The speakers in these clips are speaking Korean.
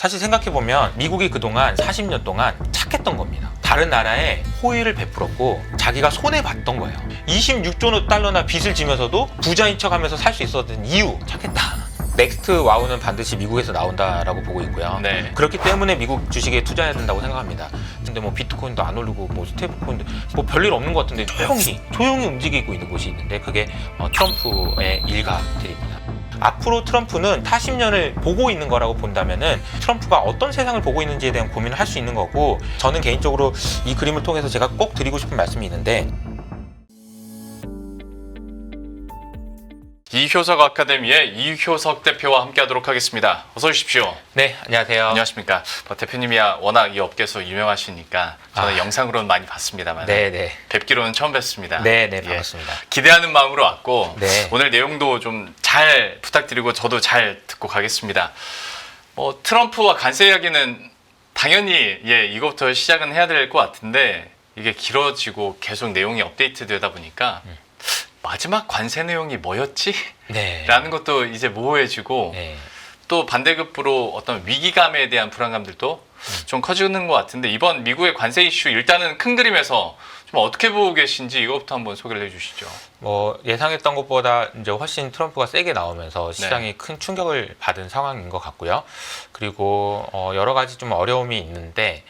사실 생각해보면 미국이 그동안 40년 동안 착했던 겁니다. 다른 나라에 호의를 베풀었고 자기가 손해봤던 거예요. 26조 달러나 빚을 지면서도 부자인 척하면서 살 수 있었던 이유, 착했다. 넥스트 와우는 반드시 미국에서 나온다라고 보고 있고요. 네. 그렇기 때문에 미국 주식에 투자해야 된다고 생각합니다. 근데 뭐 비트코인도 안 오르고 뭐 스테이블코인도 뭐 별일 없는 것 같은데 조용히 움직이고 있는 곳이 있는데 그게 트럼프의 일가들입니다. 앞으로 트럼프는 40년을 보고 있는 거라고 본다면은 트럼프가 어떤 세상을 보고 있는지에 대한 고민을 할 수 있는 거고, 저는 개인적으로 이 그림을 통해서 제가 꼭 드리고 싶은 말씀이 있는데, 이효석 아카데미의 이효석 대표와 함께하도록 하겠습니다. 어서 오십시오. 네, 안녕하세요. 안녕하십니까. 대표님이야 워낙 이 업계에서 유명하시니까 저는 영상으로는 많이 봤습니다만 네네. 뵙기로는 처음 뵙습니다. 네네, 반갑습니다. 기대하는 마음으로 왔고 네. 오늘 내용도 좀 잘 부탁드리고 저도 잘 듣고 가겠습니다. 트럼프와 관세 이야기는 당연히 이것부터 시작은 해야 될 것 같은데 이게 길어지고 계속 내용이 업데이트되다 보니까 마지막 관세 내용이 뭐였지? 네. 라는 것도 이제 모호해지고 네. 또 반대급부로 어떤 위기감에 대한 불안감들도 좀 커지는 것 같은데, 이번 미국의 관세 이슈 일단은 큰 그림에서 좀 어떻게 보고 계신지 이것부터 한번 소개를 해주시죠. 예상했던 것보다 이제 훨씬 트럼프가 세게 나오면서 시장이 큰 충격을 받은 상황인 것 같고요. 그리고 여러 가지 좀 어려움이 있는데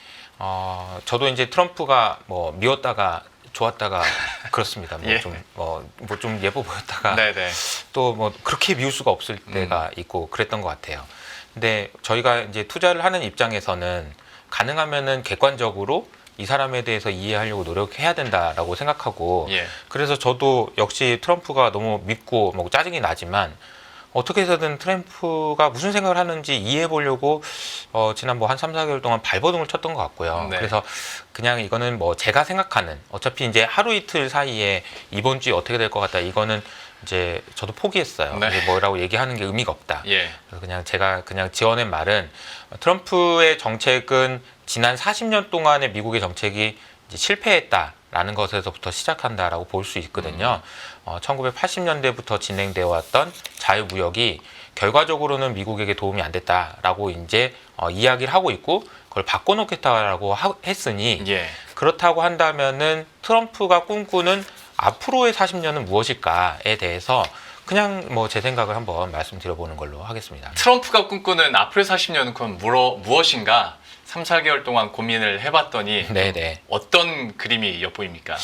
저도 이제 트럼프가 미웠다가 좋았다가 그렇습니다. 좀 예뻐 보였다가 네네. 또 그렇게 미울 수가 없을 때가 있고 그랬던 것 같아요. 근데 저희가 이제 투자를 하는 입장에서는 가능하면은 객관적으로 이 사람에 대해서 이해하려고 노력해야 된다라고 생각하고, 그래서 저도 역시 트럼프가 너무 밉고 짜증이 나지만 어떻게 해서든 트럼프가 무슨 생각을 하는지 이해해 보려고 지난 한 3, 4개월 동안 발버둥을 쳤던 것 같고요. 네. 그래서 그냥 이거는 제가 생각하는, 어차피 이제 하루 이틀 사이에 이번 주에 어떻게 될 것 같다, 이거는 이제 저도 포기했어요. 네. 이제 뭐라고 얘기하는 게 의미가 없다. 그래서 그냥 제가 지어낸 말은, 트럼프의 정책은 지난 40년 동안의 미국의 정책이 이제 실패했다라는 것에서부터 시작한다라고 볼 수 있거든요. 1980년대부터 진행되어 왔던 자유무역이 결과적으로는 미국에게 도움이 안 됐다라고 이제 이야기를 하고 있고, 그걸 바꿔놓겠다라고 했으니, 그렇다고 한다면은 트럼프가 꿈꾸는 앞으로의 40년은 무엇일까에 대해서 그냥 제 생각을 한번 말씀드려보는 걸로 하겠습니다. 트럼프가 꿈꾸는 앞으로의 40년은 그건 무엇인가 3, 4개월 동안 고민을 해봤더니 네네. 어떤 그림이 엿보입니까?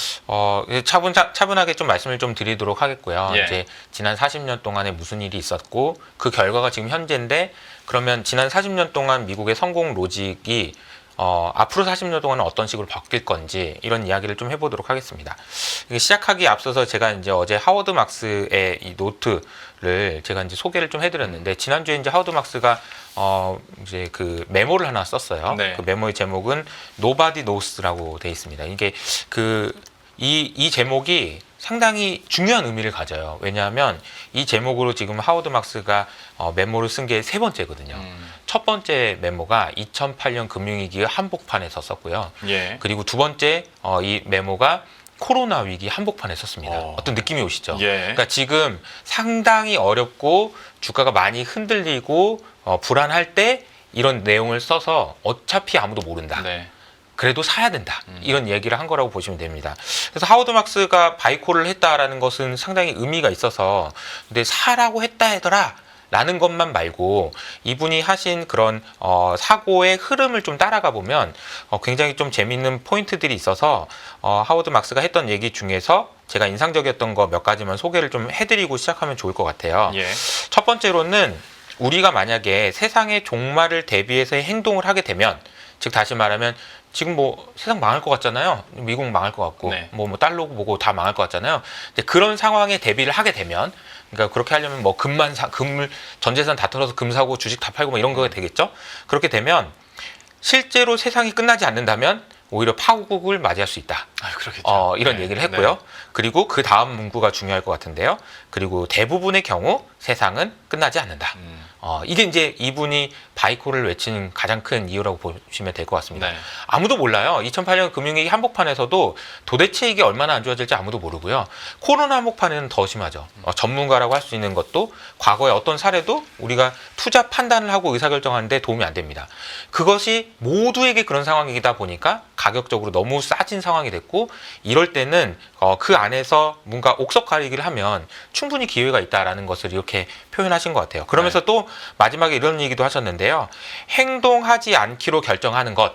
차분하게 좀 말씀을 좀 드리도록 하겠고요. 이제 지난 40년 동안에 무슨 일이 있었고 그 결과가 지금 현재인데, 그러면 지난 40년 동안 미국의 성공 로직이 앞으로 40년 동안은 어떤 식으로 바뀔 건지, 이런 이야기를 좀 해보도록 하겠습니다. 시작하기에 앞서서 제가 이제 어제 하워드 막스의 이 노트를 제가 이제 소개를 좀 해드렸는데, 지난주에 이제 하워드 막스가 이제 그 메모를 하나 썼어요. 그 메모의 제목은 Nobody Knows라고 돼 있습니다. 이게 이 제목이 상당히 중요한 의미를 가져요. 왜냐하면 이 제목으로 지금 하워드 막스가 메모를 쓴 게 3번째거든요. 첫 번째 메모가 2008년 금융위기 한복판에서 썼고요. 그리고 두 번째 이 메모가 코로나 위기 한복판에 썼습니다. 어떤 느낌이 오시죠? 그러니까 지금 상당히 어렵고 주가가 많이 흔들리고 불안할 때 이런 내용을 써서 어차피 아무도 모른다. 그래도 사야 된다. 이런 얘기를 한 거라고 보시면 됩니다. 그래서 하워드 막스가 바이콜을 했다라는 것은 상당히 의미가 있어서, 근데 사라고 했다 하더라 라는 것만 말고 이분이 하신 그런 사고의 흐름을 좀 따라가 보면 굉장히 좀 재밌는 포인트들이 있어서 하워드 막스가 했던 얘기 중에서 제가 인상적이었던 거 몇 가지만 소개를 좀 해드리고 시작하면 좋을 것 같아요. 첫 번째로는, 우리가 만약에 세상의 종말을 대비해서 행동을 하게 되면, 즉 다시 말하면 지금 세상 망할 것 같잖아요. 미국 망할 것 같고 달러 보고 다 망할 것 같잖아요. 근데 그런 상황에 대비를 하게 되면, 그러니까 그렇게 하려면 금을 전 재산 다 털어서 금 사고 주식 다 팔고 이런 거가 되겠죠. 그렇게 되면 실제로 세상이 끝나지 않는다면 오히려 파국을 맞이할 수 있다. 이런 얘기를 했고요. 그리고 그 다음 문구가 중요할 것 같은데요. 그리고 대부분의 경우 세상은 끝나지 않는다. 이게 이제 이분이 바이콜을 외친 가장 큰 이유라고 보시면 될 것 같습니다. 네. 아무도 몰라요. 2008년 금융위기 한복판에서도 도대체 이게 얼마나 안 좋아질지 아무도 모르고요. 코로나 한복판에는 더 심하죠. 전문가라고 할 수 있는 것도 과거의 어떤 사례도 우리가 투자 판단을 하고 의사결정하는데 도움이 안 됩니다. 그것이 모두에게 그런 상황이다 보니까 가격적으로 너무 싸진 상황이 됐고 이럴 때는 그 안에서 뭔가 옥석 가리기를 하면 충분히 기회가 있다라는 것을 이렇게 표현하신 것 같아요. 그러면서 또 마지막에 이런 얘기도 하셨는데요. 행동하지 않기로 결정하는 것.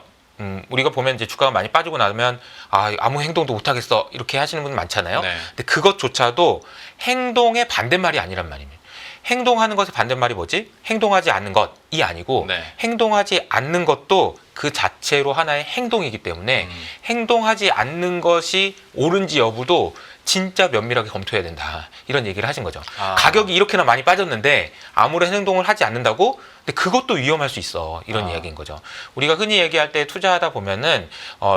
우리가 보면 이제 주가가 많이 빠지고 나면 아무 행동도 못 하겠어 이렇게 하시는 분 많잖아요. 네. 근데 그것조차도 행동의 반대말이 아니란 말입니다. 행동하는 것의 반대말이 뭐지? 행동하지 않는 것이 아니고 네. 행동하지 않는 것도 그 자체로 하나의 행동이기 때문에 행동하지 않는 것이 옳은지 여부도 진짜 면밀하게 검토해야 된다. 이런 얘기를 하신 거죠. 가격이 이렇게나 많이 빠졌는데 아무런 행동을 하지 않는다고? 근데 그것도 위험할 수 있어. 이런 이야기인 거죠. 우리가 흔히 얘기할 때 투자하다 보면은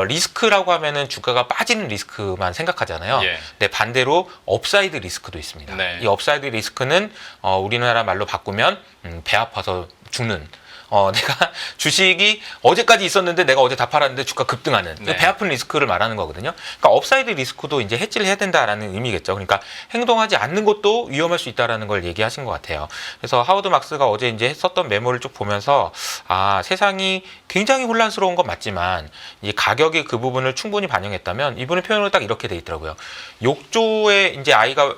리스크라고 하면은 주가가 빠지는 리스크만 생각하잖아요. 예. 근데 반대로 업사이드 리스크도 있습니다. 네. 이 업사이드 리스크는 우리나라 말로 바꾸면 배 아파서 죽는 내가 주식이 어제까지 있었는데 내가 어제 다 팔았는데 주가 급등하는 네. 배 아픈 리스크를 말하는 거거든요. 그러니까 업사이드 리스크도 이제 해지를 해야 된다라는 의미겠죠. 그러니까 행동하지 않는 것도 위험할 수 있다라는 걸 얘기하신 것 같아요. 그래서 하워드 막스가 어제 이제 했었던 메모를 쭉 보면서 세상이 굉장히 혼란스러운 건 맞지만 이 가격이 그 부분을 충분히 반영했다면 이분의 표현으로 딱 이렇게 돼 있더라고요. 욕조에 이제 아이가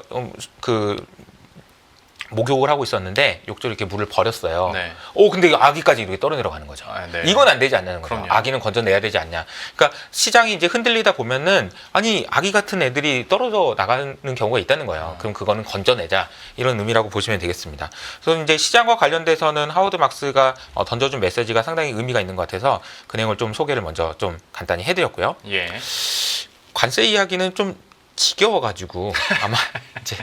목욕을 하고 있었는데 욕조에 이렇게 물을 버렸어요. 네. 근데 아기까지 이렇게 떨어내려가는 거죠. 네. 이건 안 되지 않냐는 거죠. 그럼요. 아기는 건져내야 되지 않냐. 그러니까 시장이 이제 흔들리다 보면은 아기 같은 애들이 떨어져 나가는 경우가 있다는 거예요. 그럼 그거는 건져내자 이런 의미라고 보시면 되겠습니다. 그래서 이제 시장과 관련돼서는 하워드 막스가 던져준 메시지가 상당히 의미가 있는 것 같아서 그 내용을 좀 소개를 먼저 좀 간단히 해드렸고요. 예. 관세 이야기는 좀 지겨워가지고 아마 이제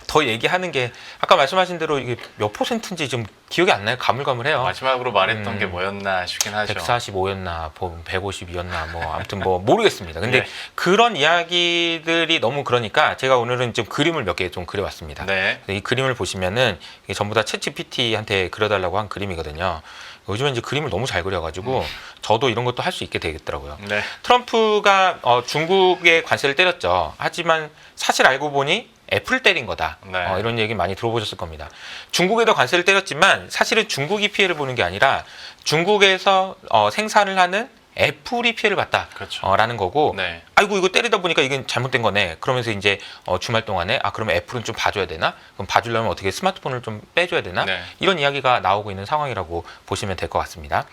더 얘기하는 게 아까 말씀하신 대로 이게 몇 %인지 좀 기억이 안 나요. 가물가물해요. 마지막으로 말했던 게 뭐였나 싶긴 하죠. 145였나 150이었나 뭐 아무튼 뭐 모르겠습니다. 근데 네. 그런 이야기들이 너무 그러니까 제가 오늘은 좀 그림을 몇 개 좀 그려봤습니다. 네. 이 그림을 보시면은 이게 전부 다 챗GPT한테 그려달라고 한 그림이거든요. 요즘에 이제 그림을 너무 잘 그려가지고 저도 이런 것도 할 수 있게 되겠더라고요. 네. 트럼프가 중국에 관세를 때렸죠. 하지만 사실 알고 보니 애플을 때린 거다. 네. 이런 얘기 많이 들어보셨을 겁니다. 중국에도 관세를 때렸지만 사실은 중국이 피해를 보는 게 아니라 중국에서 생산을 하는 애플이 피해를 봤다. 그렇죠. 라는 거고 네. 아이고 이거 때리다 보니까 이건 잘못된 거네. 그러면서 이제 주말 동안에 그러면 애플은 좀 봐줘야 되나? 그럼 봐주려면 어떻게 스마트폰을 좀 빼줘야 되나? 네. 이런 이야기가 나오고 있는 상황이라고 보시면 될 것 같습니다.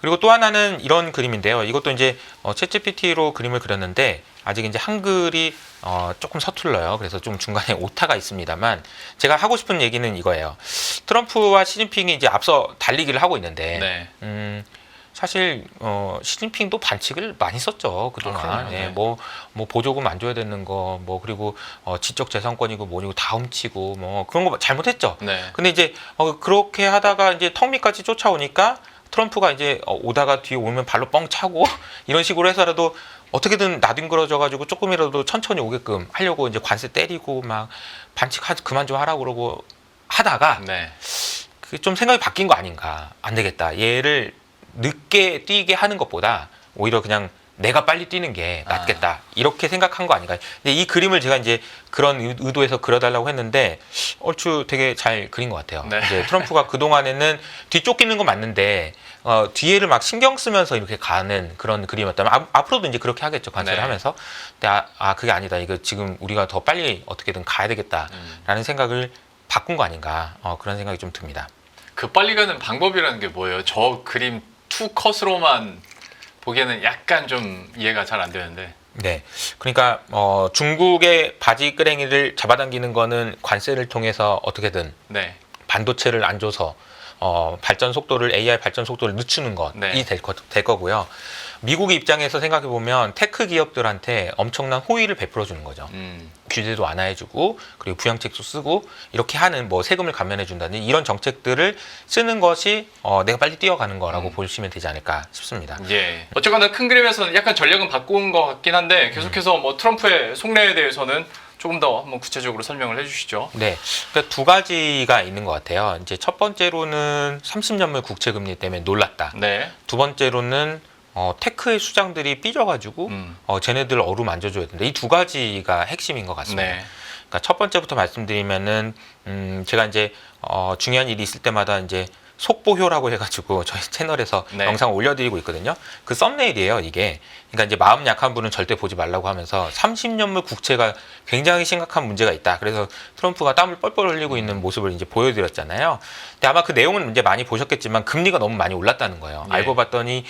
그리고 또 하나는 이런 그림인데요. 이것도 이제 챗GPT로 그림을 그렸는데 아직 이제 한글이 조금 서툴러요. 그래서 좀 중간에 오타가 있습니다만 제가 하고 싶은 얘기는 이거예요. 트럼프와 시진핑이 이제 앞서 달리기를 하고 있는데 네. 사실 시진핑도 반칙을 많이 썼죠 그동안. 네. 뭐 보조금 안 줘야 되는 거, 뭐 그리고 지적 재산권이고 뭐니고 다 훔치고 뭐 그런 거 잘못했죠. 네. 근데 이제 그렇게 하다가 이제 턱밑까지 쫓아오니까 트럼프가 이제 오다가 뒤에 오면 발로 뻥 차고 이런 식으로 해서라도 어떻게든 나뒹굴어져가지고 조금이라도 천천히 오게끔 하려고 이제 관세 때리고 막 반칙 그만 좀 하라고 그러고 하다가 네. 그게 좀 생각이 바뀐 거 아닌가. 안 되겠다. 얘를 늦게 뛰게 하는 것보다 오히려 그냥 내가 빨리 뛰는 게 낫겠다. 이렇게 생각한 거 아닌가. 근데 이 그림을 제가 이제 그런 의도에서 그려달라고 했는데 얼추 되게 잘 그린 것 같아요. 네. 이제 트럼프가 그동안에는 뒤쫓기는 건 맞는데 뒤에를 막 신경 쓰면서 이렇게 가는 그런 그림이었다면 앞으로도 이제 그렇게 하겠죠. 관세를 네. 하면서. 근데 그게 아니다. 이거 지금 우리가 더 빨리 어떻게든 가야 되겠다라는 생각을 바꾼 거 아닌가. 그런 생각이 좀 듭니다. 그 빨리 가는 방법이라는 게 뭐예요? 저 그림 투컷으로만 보기에는 약간 좀 이해가 잘 안 되는데. 네, 그러니까 중국의 바지끄랭이를 잡아당기는 거는 관세를 통해서 어떻게든 네. 반도체를 안 줘서 발전 속도를 AI 발전 속도를 늦추는 것이 네. 될 거고요. 미국의 입장에서 생각해 보면 테크 기업들한테 엄청난 호의를 베풀어 주는 거죠. 규제도 완화해주고 그리고 부양책도 쓰고 이렇게 하는 뭐 세금을 감면해 준다는 이런 정책들을 쓰는 것이 내가 빨리 뛰어가는 거라고 보시면 되지 않을까 싶습니다. 예. 어쨌거나 큰 그림에서는 약간 전략은 바꾼 것 같긴 한데 계속해서 뭐 트럼프의 속내에 대해서는 조금 더 한번 구체적으로 설명을 해주시죠. 네, 그러니까 두 가지가 있는 것 같아요. 이제 첫 번째로는 30년물 국채 금리 때문에 놀랐다. 네. 두 번째로는 테크의 수장들이 삐져가지고 쟤네들 어루만져줘야 된다. 이 두 가지가 핵심인 것 같습니다. 네. 그러니까 첫 번째부터 말씀드리면은 제가 이제 중요한 일이 있을 때마다 이제 속보효라고 해가지고 저희 채널에서 네. 영상 올려드리고 있거든요. 그 썸네일이에요, 이게. 그러니까 이제 마음 약한 분은 절대 보지 말라고 하면서 30년물 국채가 굉장히 심각한 문제가 있다. 그래서 트럼프가 땀을 뻘뻘 흘리고 있는 모습을 이제 보여드렸잖아요. 근데 아마 그 내용은 이제 많이 보셨겠지만 금리가 너무 많이 올랐다는 거예요. 예. 알고 봤더니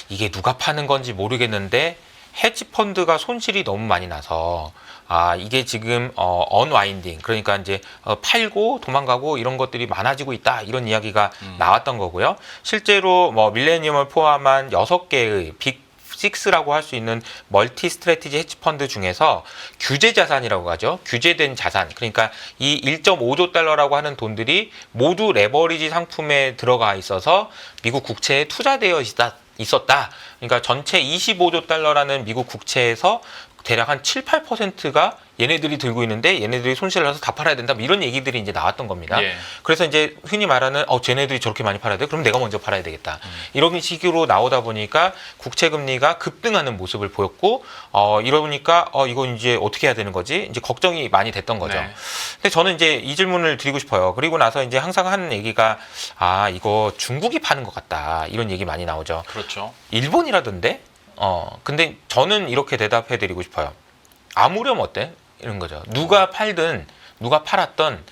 이게 누가 파는 건지 모르겠는데 헤지 펀드가 손실이 너무 많이 나서 이게 지금 언와인딩 그러니까 이제 팔고 도망가고 이런 것들이 많아지고 있다 이런 이야기가 나왔던 거고요. 실제로 뭐 밀레니엄을 포함한 6개의 빅 6라고 할 수 있는 멀티 스트래티지 헤지 펀드 중에서 규제 자산이라고 하죠. 규제된 자산. 그러니까 이 1.5조 달러라고 하는 돈들이 모두 레버리지 상품에 들어가 있어서 미국 국채에 투자되어 있었다. 그러니까 전체 25조 달러라는 미국 국채에서 대략 한 7, 8%가 얘네들이 들고 있는데 얘네들이 손실을 해서 다 팔아야 된다. 뭐 이런 얘기들이 이제 나왔던 겁니다. 예. 그래서 이제 흔히 말하는 쟤네들이 저렇게 많이 팔아야 돼? 그럼 내가 먼저 팔아야 되겠다. 이런 식으로 나오다 보니까 국채 금리가 급등하는 모습을 보였고 이러니까 이건 이제 어떻게 해야 되는 거지? 이제 걱정이 많이 됐던 거죠. 네. 근데 저는 이제 이 질문을 드리고 싶어요. 그리고 나서 이제 항상 하는 얘기가 이거 중국이 파는 것 같다. 이런 얘기 많이 나오죠. 그렇죠. 일본이라던데? 근데 저는 이렇게 대답해 드리고 싶어요. 아무렴 어때? 이런 거죠. 누가 팔든 누가 팔았던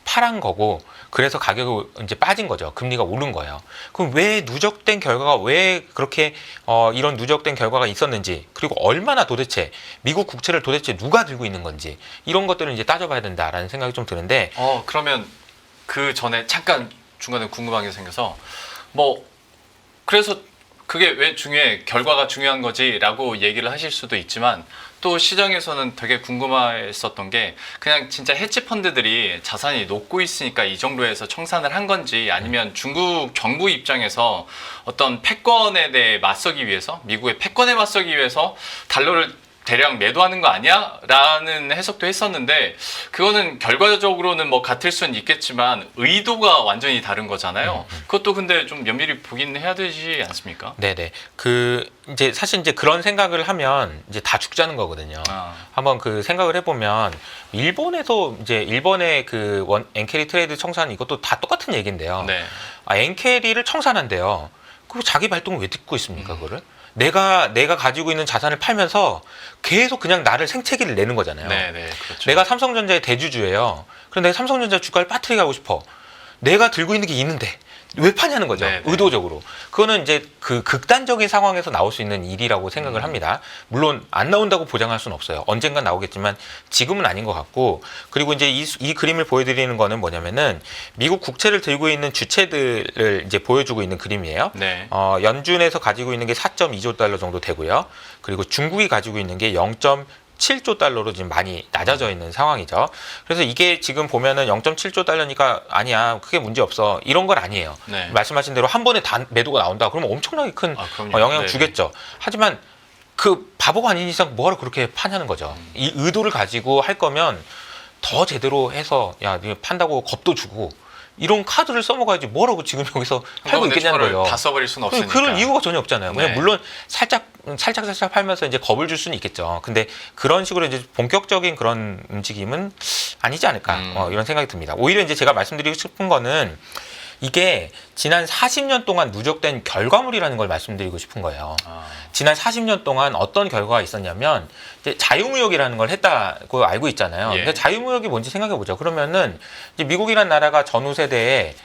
팔한 거고 그래서 가격이 이제 빠진 거죠. 금리가 오른 거예요. 그럼 왜 누적된 결과가 왜 그렇게 이런 누적된 결과가 있었는지 그리고 얼마나 도대체 미국 국채를 도대체 누가 들고 있는 건지 이런 것들을 이제 따져봐야 된다라는 생각이 좀 드는데 그러면 그 전에 잠깐 중간에 궁금한 게 생겨서 뭐 그래서 그게 왜 중요해? 결과가 중요한 거지라고 얘기를 하실 수도 있지만 또 시장에서는 되게 궁금했었던 게 그냥 진짜 헤지 펀드들이 자산이 녹고 있으니까 이 정도에서 청산을 한 건지 아니면 중국 정부 입장에서 어떤 패권에 대해 맞서기 위해서 미국의 패권에 맞서기 위해서 달러를 대량 매도하는 거 아니야? 라는 해석도 했었는데 그거는 결과적으로는 뭐 같을 수는 있겠지만 의도가 완전히 다른 거잖아요. 그것도 근데 좀 면밀히 보긴 해야 되지 않습니까? 네네. 이제 사실 이제 그런 생각을 하면 이제 다 죽자는 거거든요. 한번 그 생각을 해보면 일본에서 이제 일본의 그 엔캐리 트레이드 청산 이것도 다 똑같은 얘기인데요. 네. 엔캐리를 청산한대요. 그리고 자기 발동을 왜 듣고 있습니까, 그거를? 내가 가지고 있는 자산을 팔면서 계속 그냥 나를 생채기를 내는 거잖아요. 네, 그렇죠. 내가 삼성전자의 대주주예요. 그럼 내가 삼성전자 주가를 빠뜨리게 하고 싶어. 내가 들고 있는 게 있는데 왜 파냐는 거죠. 네. 의도적으로. 그거는 이제 그 극단적인 상황에서 나올 수 있는 일이라고 생각을 합니다. 물론 안 나온다고 보장할 수는 없어요. 언젠간 나오겠지만 지금은 아닌 것 같고 그리고 이제 이 그림을 보여드리는 거는 뭐냐면은 미국 국채를 들고 있는 주체들을 이제 보여주고 있는 그림이에요. 네. 연준에서 가지고 있는 게 4.2조 달러 정도 되고요. 그리고 중국이 가지고 있는 게 0.7조 달러로 지금 많이 낮아져 있는 상황이죠. 그래서 이게 지금 보면은 0.7조 달러니까 아니야, 크게 문제 없어. 이런 건 아니에요. 네. 말씀하신 대로 한 번에 다 매도가 나온다. 그러면 엄청나게 큰 그럼요. 영향을 네. 주겠죠. 하지만 그 바보가 아닌 이상 뭐하러 그렇게 파냐는 거죠. 이 의도를 가지고 할 거면 더 제대로 해서 야, 이거 판다고 겁도 주고 이런 카드를 써먹어야지 뭐라고 지금 여기서 팔고 있겠냐는 거예요. 다 써버릴 수는 없으니까. 그런 이유가 전혀 없잖아요. 그냥 네. 물론 살짝 팔면서 이제 겁을 줄 수는 있겠죠. 근데 그런 식으로 이제 본격적인 그런 움직임은 아니지 않을까 이런 생각이 듭니다. 오히려 이제 제가 말씀드리고 싶은 거는 이게 지난 40년 동안 누적된 결과물이라는 걸 말씀드리고 싶은 거예요. 지난 40년 동안 어떤 결과가 있었냐면 이제 자유무역이라는 걸 했다고 알고 있잖아요. 예. 근데 자유무역이 뭔지 생각해 보죠. 그러면은 이제 미국이란 나라가 전후 세대에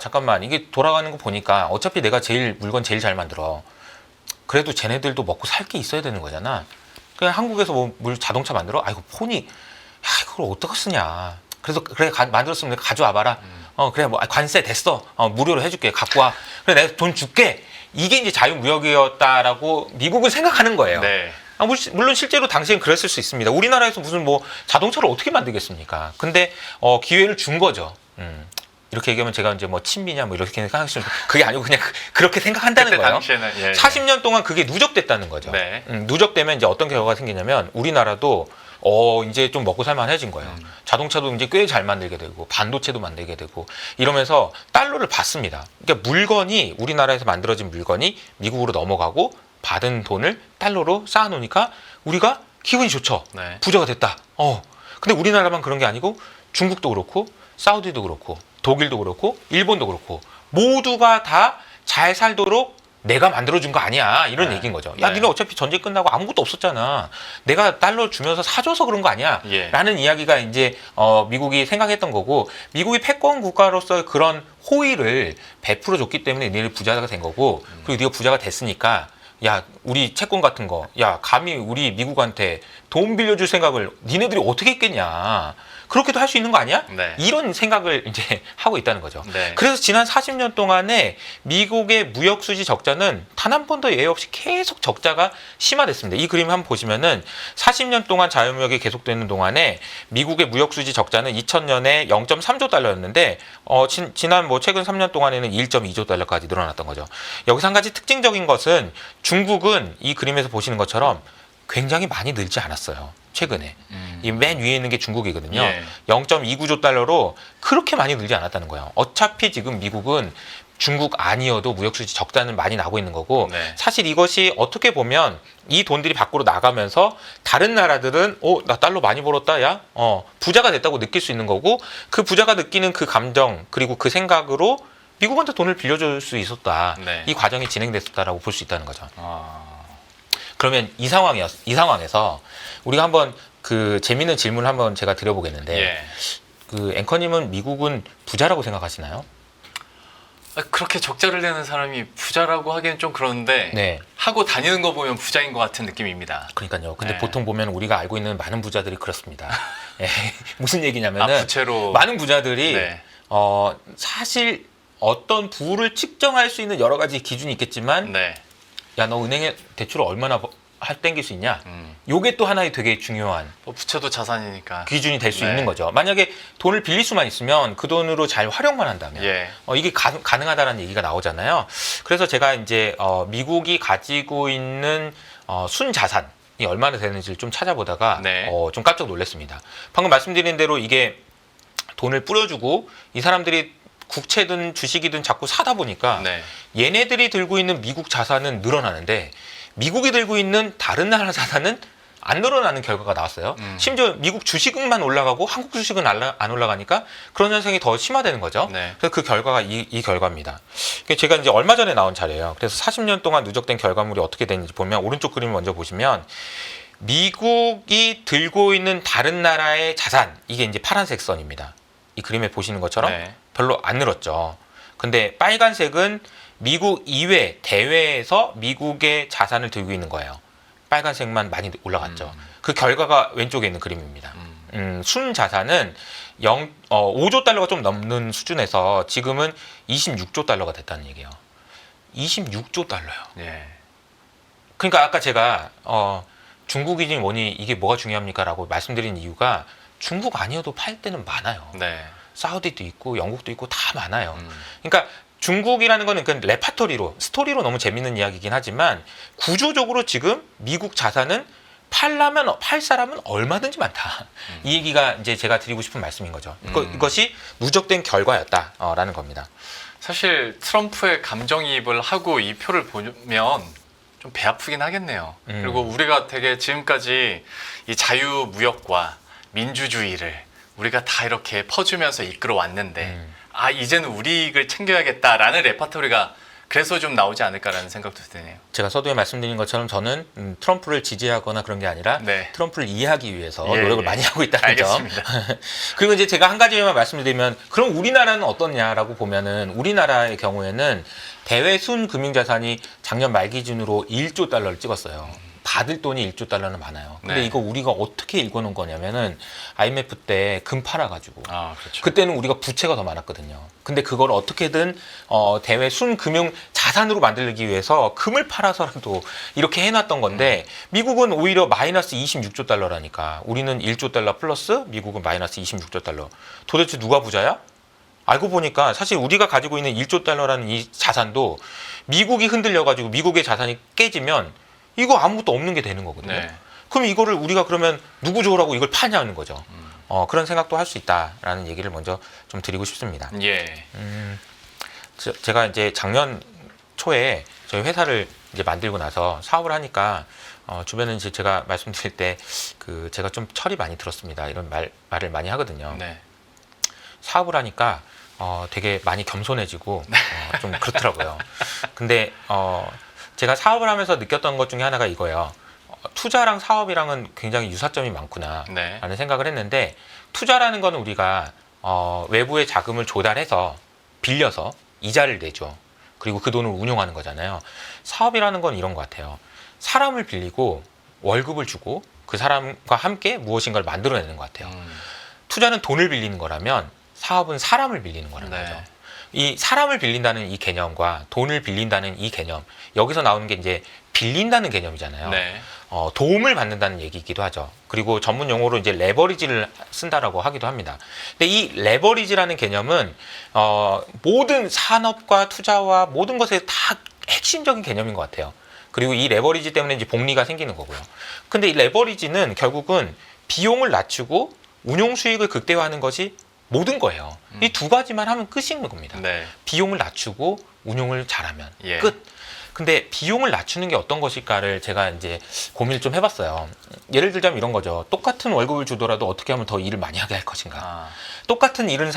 잠깐만 이게 돌아가는 거 보니까 어차피 내가 물건 제일 잘 만들어. 그래도 쟤네들도 먹고 살 게 있어야 되는 거잖아. 그냥 한국에서 뭐 자동차 만들어? 이거 폰이 그걸 어떻게 쓰냐. 그래서 그래 만들었으면 가져와봐라. 그래 뭐 관세 됐어. 무료로 해줄게. 갖고 와. 그래 내가 돈 줄게. 이게 이제 자유무역이었다라고 미국은 생각하는 거예요. 네. 물론 실제로 당시엔 그랬을 수 있습니다. 우리나라에서 무슨 뭐 자동차를 어떻게 만들겠습니까? 근데 기회를 준 거죠. 이렇게 얘기하면 제가 이제 뭐 친미냐 뭐 이렇게 생각하시면 그게 아니고 그냥 그렇게 생각한다는 그때 거예요. 당시에는 40년 동안 그게 누적됐다는 거죠. 네. 누적되면 이제 어떤 결과가 생기냐면 우리나라도 이제 좀 먹고 살만해진 거예요. 자동차도 이제 꽤 잘 만들게 되고 반도체도 만들게 되고 이러면서 달러를 받습니다. 그러니까 물건이 우리나라에서 만들어진 물건이 미국으로 넘어가고 받은 돈을 달러로 쌓아놓으니까 우리가 기분이 좋죠. 네. 부자가 됐다. 근데 우리나라만 그런 게 아니고 중국도 그렇고 사우디도 그렇고 독일도 그렇고 일본도 그렇고 모두가 다 잘 살도록 내가 만들어준 거 아니야 이런 네. 얘기인 거죠. 야, 네. 니네 어차피 전쟁 끝나고 아무것도 없었잖아. 내가 달러 주면서 사줘서 그런 거 아니야? 예. 라는 이야기가 이제 미국이 생각했던 거고 미국이 패권 국가로서의 그런 호의를 베풀어줬기 때문에 니네 부자가 된 거고 그리고 네가 부자가 됐으니까 야 우리 채권 같은 거 야 감히 우리 미국한테 돈 빌려줄 생각을 니네들이 어떻게 했겠냐. 그렇게도 할 수 있는 거 아니야? 네. 이런 생각을 이제 하고 있다는 거죠. 네. 그래서 지난 40년 동안에 미국의 무역 수지 적자는 단 한 번도 예외 없이 계속 적자가 심화됐습니다. 이 그림 한번 보시면은 40년 동안 자유무역이 계속되는 동안에 미국의 무역 수지 적자는 2000년에 0.3조 달러였는데 지난 뭐 최근 3년 동안에는 1.2조 달러까지 늘어났던 거죠. 여기서 한 가지 특징적인 것은 중국은 이 그림에서 보시는 것처럼 굉장히 많이 늘지 않았어요. 최근에. 이 맨 위에 있는 게 중국이거든요. 예. 0.29조 달러로 그렇게 많이 늘지 않았다는 거예요. 어차피 지금 미국은 중국 아니어도 무역수지 적자는 많이 나고 있는 거고 네. 사실 이것이 어떻게 보면 이 돈들이 밖으로 나가면서 다른 나라들은 나 달러 많이 벌었다 야 부자가 됐다고 느낄 수 있는 거고 그 부자가 느끼는 그 감정 그리고 그 생각으로 미국한테 돈을 빌려줄 수 있었다. 네. 이 과정이 진행됐었다라고 볼 수 있다는 거죠. 그러면 이 상황에서 우리가 한번 그 재미있는 질문을 한번 제가 드려보겠는데 예. 그 앵커님은 미국은 부자라고 생각하시나요? 그렇게 적자를 내는 사람이 부자라고 하기엔 좀 그런데 네. 하고 다니는 거 보면 부자인 것 같은 느낌입니다. 그러니까요. 근데 네. 보통 보면 우리가 알고 있는 많은 부자들이 그렇습니다. 무슨 얘기냐면은 부채로 많은 부자들이 네. 사실 어떤 부를 측정할 수 있는 여러 가지 기준이 있겠지만 네. 야, 너 은행에 대출을 얼마나 땡길 수 있냐? 요게 또 하나의 되게 중요한 부채도 자산이니까. 기준이 될 수 네. 있는 거죠. 만약에 돈을 빌릴 수만 있으면 그 돈으로 잘 활용만 한다면 예. 이게 가능하다는 얘기가 나오잖아요. 그래서 제가 이제 미국이 가지고 있는 순자산이 얼마나 되는지를 좀 찾아보다가 네. 좀 깜짝 놀랐습니다. 방금 말씀드린 대로 이게 돈을 뿌려주고 이 사람들이 국채든 주식이든 자꾸 사다 보니까 네. 얘네들이 들고 있는 미국 자산은 늘어나는데 미국이 들고 있는 다른 나라 자산은 안 늘어나는 결과가 나왔어요. 심지어 미국 주식만 올라가고 한국 주식은 안 올라가니까 그런 현상이 더 심화되는 거죠. 네. 그래서 그 결과가 이 결과입니다. 제가 이제 얼마 전에 나온 자료예요. 그래서 40년 동안 누적된 결과물이 어떻게 되는지 보면 오른쪽 그림 먼저 보시면 미국이 들고 있는 다른 나라의 자산 이게 이제 파란색 선입니다. 이 그림에 보시는 것처럼 네. 별로 안 늘었죠. 근데 빨간색은 미국 이외 대외에서 미국의 자산을 들고 있는 거예요. 빨간색만 많이 올라갔죠. 그 결과가 왼쪽에 있는 그림입니다. 순 자산은 5조 달러가 좀 넘는 수준에서 지금은 26조 달러가 됐다는 얘기예요. 26조 달러요. 예. 그러니까 아까 제가 중국이니 뭐니 이게 뭐가 중요합니까라고 말씀드린 이유가 중국 아니어도 팔 때는 많아요. 네. 사우디도 있고 영국도 있고 다 많아요. 그러니까 중국이라는 거는 그 레파토리로 스토리로 너무 재밌는 이야기이긴 하지만 구조적으로 지금 미국 자산은 팔 사람은 얼마든지 많다. 이 얘기가 이제 제가 드리고 싶은 말씀인 거죠. 이것이 누적된 결과였다라는 겁니다. 사실 트럼프의 감정이입을 하고 이 표를 보면 좀 배 아프긴 하겠네요. 그리고 우리가 되게 지금까지 이 자유무역과 민주주의를 우리가 다 이렇게 퍼주면서 이끌어 왔는데 이제는 우리 이익을 챙겨야겠다라는 레파토리가 그래서 좀 나오지 않을까라는 생각도 드네요. 제가 서두에 말씀드린 것처럼 저는 트럼프를 지지하거나 그런 게 아니라 네. 트럼프를 이해하기 위해서 예, 노력을 예. 많이 하고 있다는 알겠습니다. 점. 그리고 이제 제가 한 가지만 말씀드리면 그럼 우리나라는 어떻냐라고 보면은 우리나라의 경우에는 대외 순 금융자산이 작년 말 기준으로 1조 달러를 찍었어요. 받을 돈이 1조 달러는 많아요. 근데 네. 이거 우리가 어떻게 읽어놓은 거냐면은 IMF 때 금 팔아가지고 그렇죠. 그때는 우리가 부채가 더 많았거든요. 근데 그걸 어떻게든 대외 순금융 자산으로 만들기 위해서 금을 팔아서라도 이렇게 해놨던 건데 미국은 오히려 마이너스 26조 달러라니까. 우리는 1조 달러 플러스 미국은 마이너스 26조 달러. 도대체 누가 부자야? 알고 보니까 사실 우리가 가지고 있는 1조 달러라는 이 자산도 미국이 흔들려가지고 미국의 자산이 깨지면 이거 아무것도 없는 게 되는 거거든요. 네. 그럼 이거를 우리가 그러면 누구 좋으라고 이걸 파냐는 거죠. 그런 생각도 할 수 있다라는 얘기를 먼저 좀 드리고 싶습니다. 예. 제가 이제 작년 초에 저희 회사를 이제 만들고 나서 사업을 하니까 주변에 이제 제가 말씀드릴 때 그 제가 좀 철이 많이 들었습니다. 이런 말을 많이 하거든요. 네. 사업을 하니까 되게 많이 겸손해지고 좀 그렇더라고요. 근데 제가 사업을 하면서 느꼈던 것 중에 하나가 이거예요. 투자랑 사업이랑은 굉장히 유사점이 많구나라는 네. 생각을 했는데 투자라는 거는 우리가 외부의 자금을 조달해서 빌려서 이자를 내죠. 그리고 그 돈을 운용하는 거잖아요. 사업이라는 건 이런 것 같아요. 사람을 빌리고 월급을 주고 그 사람과 함께 무엇인가를 만들어내는 것 같아요. 투자는 돈을 빌리는 거라면 사업은 사람을 빌리는 거라는 네. 거죠. 이 사람을 빌린다는 이 개념과 돈을 빌린다는 이 개념, 여기서 나오는 게 이제 빌린다는 개념이잖아요. 네. 도움을 받는다는 얘기이기도 하죠. 그리고 전문 용어로 이제 레버리지를 쓴다라고 하기도 합니다. 근데 이 레버리지라는 개념은 모든 산업과 투자와 모든 것에 다 핵심적인 개념인 것 같아요. 그리고 이 레버리지 때문에 이제 복리가 생기는 거고요. 근데 이 레버리지는 결국은 비용을 낮추고 운용 수익을 극대화하는 것이 모든 거예요. 이 두 가지만 하면 끝인 겁니다. 네. 비용을 낮추고 운용을 잘하면 예. 끝. 근데 비용을 낮추는 게 어떤 것일까를 제가 이제 고민을 좀 해봤어요. 예를 들자면 이런 거죠. 똑같은 월급을 주더라도 어떻게 하면 더 일을 많이 하게 할 것인가. 똑같은 일을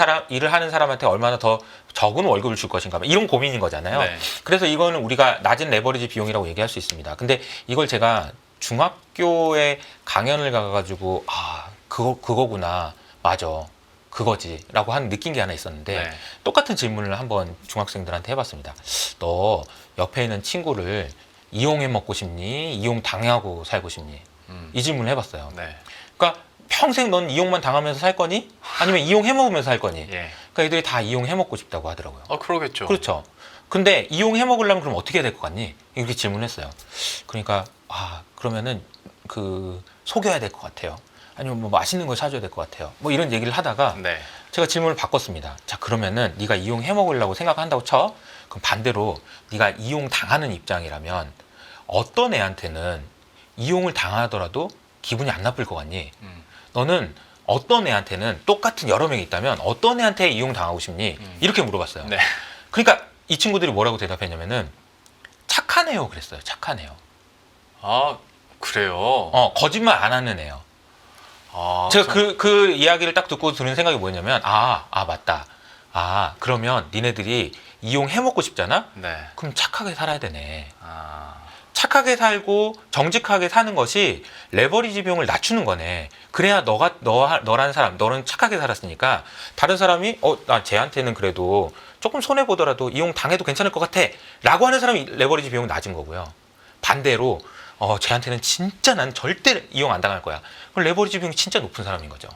하는 사람한테 얼마나 더 적은 월급을 줄 것인가. 이런 고민인 거잖아요. 네. 그래서 이거는 우리가 낮은 레버리지 비용이라고 얘기할 수 있습니다. 근데 이걸 제가 중학교에 강연을 가가지고 그거구나. 맞아. 그거지 라고 한 느낀 게 하나 있었는데 네. 똑같은 질문을 한번 중학생들한테 해봤습니다. 너 옆에 있는 친구를 이용해 먹고 싶니? 이용 당하고 살고 싶니? 이 질문을 해봤어요. 네. 그러니까 평생 넌 이용만 당하면서 살 거니? 아니면 이용해 먹으면서 살 거니? 예. 그러니까 애들이 다 이용해 먹고 싶다고 하더라고요. 그러겠죠. 그렇죠. 근데 이용해 먹으려면 그럼 어떻게 해야 될 것 같니? 이렇게 질문했어요. 그러니까 그러면은 속여야 될 것 같아요. 아니면 뭐 맛있는 걸 사줘야 될 것 같아요. 뭐 이런 얘기를 하다가 네. 제가 질문을 바꿨습니다. 자, 그러면은 네가 이용해 먹으려고 생각한다고 쳐. 그럼 반대로 네가 이용 당하는 입장이라면 어떤 애한테는 이용을 당하더라도 기분이 안 나쁠 것 같니? 너는 어떤 애한테는 똑같은 여러 명이 있다면 어떤 애한테 이용 당하고 싶니? 이렇게 물어봤어요. 네. 그러니까 이 친구들이 뭐라고 대답했냐면은 착한 애요 그랬어요. 착한 애요. 그래요. 거짓말 안 하는 애요. 제가 그 이야기를 딱 듣고 드는 생각이 뭐였냐면 맞다. 그러면 니네들이 이용해 먹고 싶잖아? 네. 그럼 착하게 살아야 되네. 착하게 살고 정직하게 사는 것이 레버리지 비용을 낮추는 거네. 그래야 너라는 사람, 너는 착하게 살았으니까 다른 사람이 나 쟤한테는 그래도 조금 손해 보더라도 이용 당해도 괜찮을 것 같아. 라고 하는 사람이 레버리지 비용이 낮은 거고요. 반대로 쟤한테는 진짜 난 절대 이용 안 당할 거야. 그럼 레버리지 비용이 진짜 높은 사람인 거죠.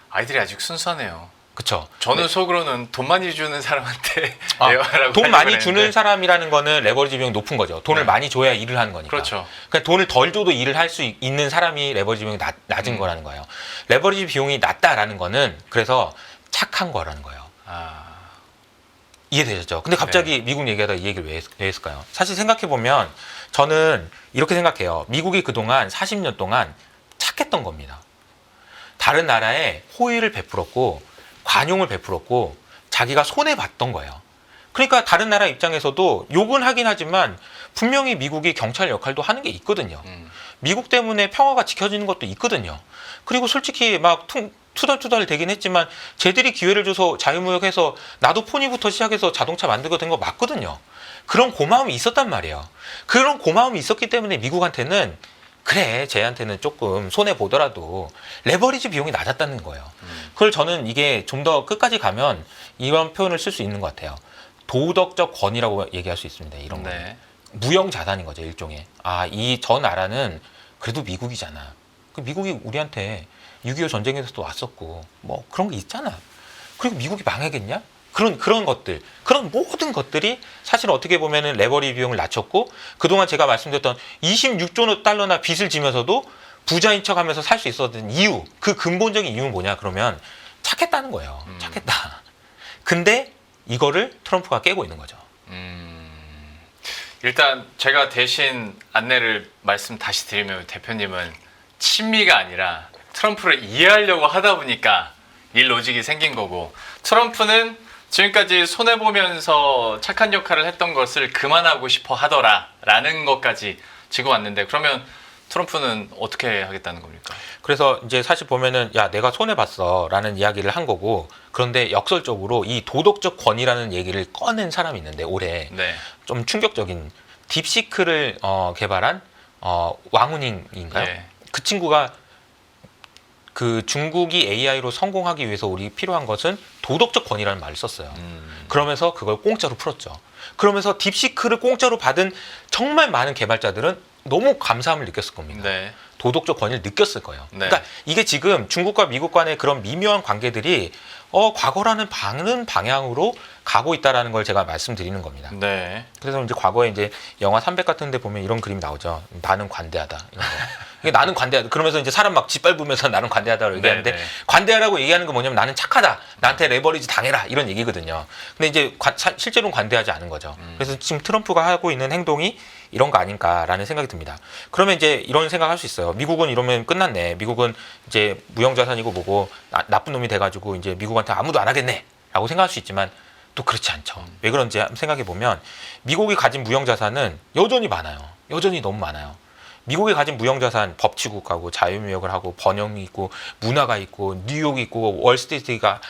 아이들이 아직 순수하네요. 그쵸? 저는 속으로는 돈 많이 주는 사람한테 레버라고 돈 하려고 많이 했는데. 주는 사람이라는 거는 레버리지 비용이 높은 거죠. 돈을 네. 많이 줘야 일을 하는 거니까. 그렇죠. 그러니까 돈을 덜 줘도 일을 할 수 있는 사람이 레버리지 비용이 낮은 거라는 거예요. 레버리지 비용이 낮다라는 거는 그래서 착한 거라는 거예요. 이해되셨죠? 근데 갑자기 미국 얘기하다가 이 얘기를 왜 했을까요? 사실 생각해보면 저는 이렇게 생각해요. 미국이 그동안 40년 동안 착했던 겁니다. 다른 나라에 호의를 베풀었고 관용을 베풀었고 자기가 손해봤던 거예요. 그러니까 다른 나라 입장에서도 욕은 하긴 하지만 분명히 미국이 경찰 역할도 하는 게 있거든요. 미국 때문에 평화가 지켜지는 것도 있거든요. 그리고 솔직히 막 투덜투덜 되긴 했지만 쟤들이 기회를 줘서 자유무역해서 나도 포니부터 시작해서 자동차 만들고 된 거 맞거든요. 그런 고마움이 있었단 말이에요. 그런 고마움이 있었기 때문에 미국한테는 그래 쟤한테는 조금 손해보더라도 레버리지 비용이 낮았다는 거예요. 그걸 저는 이게 좀 더 끝까지 가면 이런 표현을 쓸 수 있는 것 같아요. 도덕적 권위라고 얘기할 수 있습니다. 이런 거. 네. 무형 자산인 거죠, 일종의. 아, 이 저 나라는 그래도 미국이잖아. 그 미국이 우리한테 6.25 전쟁에서도 왔었고 뭐 그런 게 있잖아. 그리고 미국이 망하겠냐? 그런 것들, 그런 모든 것들이 사실 어떻게 보면은 레버리 비용을 낮췄고, 그동안 제가 말씀드렸던 26조 달러나 빚을 지면서도 부자인 척하면서 살 수 있었던 이유, 그 근본적인 이유는 뭐냐 그러면 착했다는 거예요. 착했다. 근데 이거를 트럼프가 깨고 있는 거죠. 일단 제가 대신 안내를 말씀 다시 드리면, 대표님은 친미가 아니라 트럼프를 이해하려고 하다 보니까 이 로직이 생긴 거고, 트럼프는 지금까지 손해보면서 착한 역할을 했던 것을 그만하고 싶어 하더라 라는 것까지 지고 왔는데, 그러면 트럼프는 어떻게 하겠다는 겁니까? 그래서 이제 사실 보면은 야, 내가 손해봤어 라는 이야기를 한 거고, 그런데 역설적으로 이 도덕적 권위라는 얘기를 꺼낸 사람이 있는데, 올해 네. 좀 충격적인 딥시크를 개발한 왕우닝인가요? 예. 그 친구가 그 중국이 AI로 성공하기 위해서 우리 필요한 것은 도덕적 권위라는 말을 썼어요. 그러면서 그걸 공짜로 풀었죠. 그러면서 딥시크를 공짜로 받은 정말 많은 개발자들은 너무 감사함을 느꼈을 겁니다. 네. 도덕적 권위를 느꼈을 거예요. 네. 그러니까 이게 지금 중국과 미국 간의 그런 미묘한 관계들이 과거라는 많은 방향으로 가고 있다라는 걸 제가 말씀드리는 겁니다. 네. 그래서 이제 과거에 이제 영화 300 같은 데 보면 이런 그림이 나오죠. 나는 관대하다. 이런 거. 이게 나는 관대하다. 그러면서 이제 사람 막 짓밟으면서 나는 관대하다고 얘기하는데, 네, 네. 관대하라고 얘기하는 건 뭐냐면 나는 착하다. 나한테 레버리지 당해라. 이런 얘기거든요. 근데 이제 실제로는 관대하지 않은 거죠. 그래서 지금 트럼프가 하고 있는 행동이 이런 거 아닌가라는 생각이 듭니다. 그러면 이제 이런 생각할 수 있어요. 미국은 이러면 끝났네. 미국은 이제 무형자산이고 뭐고 나쁜 놈이 돼가지고 이제 미국한테 아무도 안 하겠네라고 생각할 수 있지만 또 그렇지 않죠. 왜 그런지 한번 생각해 보면 미국이 가진 무형자산은 여전히 많아요. 여전히 너무 많아요. 미국이 가진 무형자산, 법치국하고 자유무역을 하고 번영이 있고 문화가 있고 뉴욕이 있고 월스트리트가,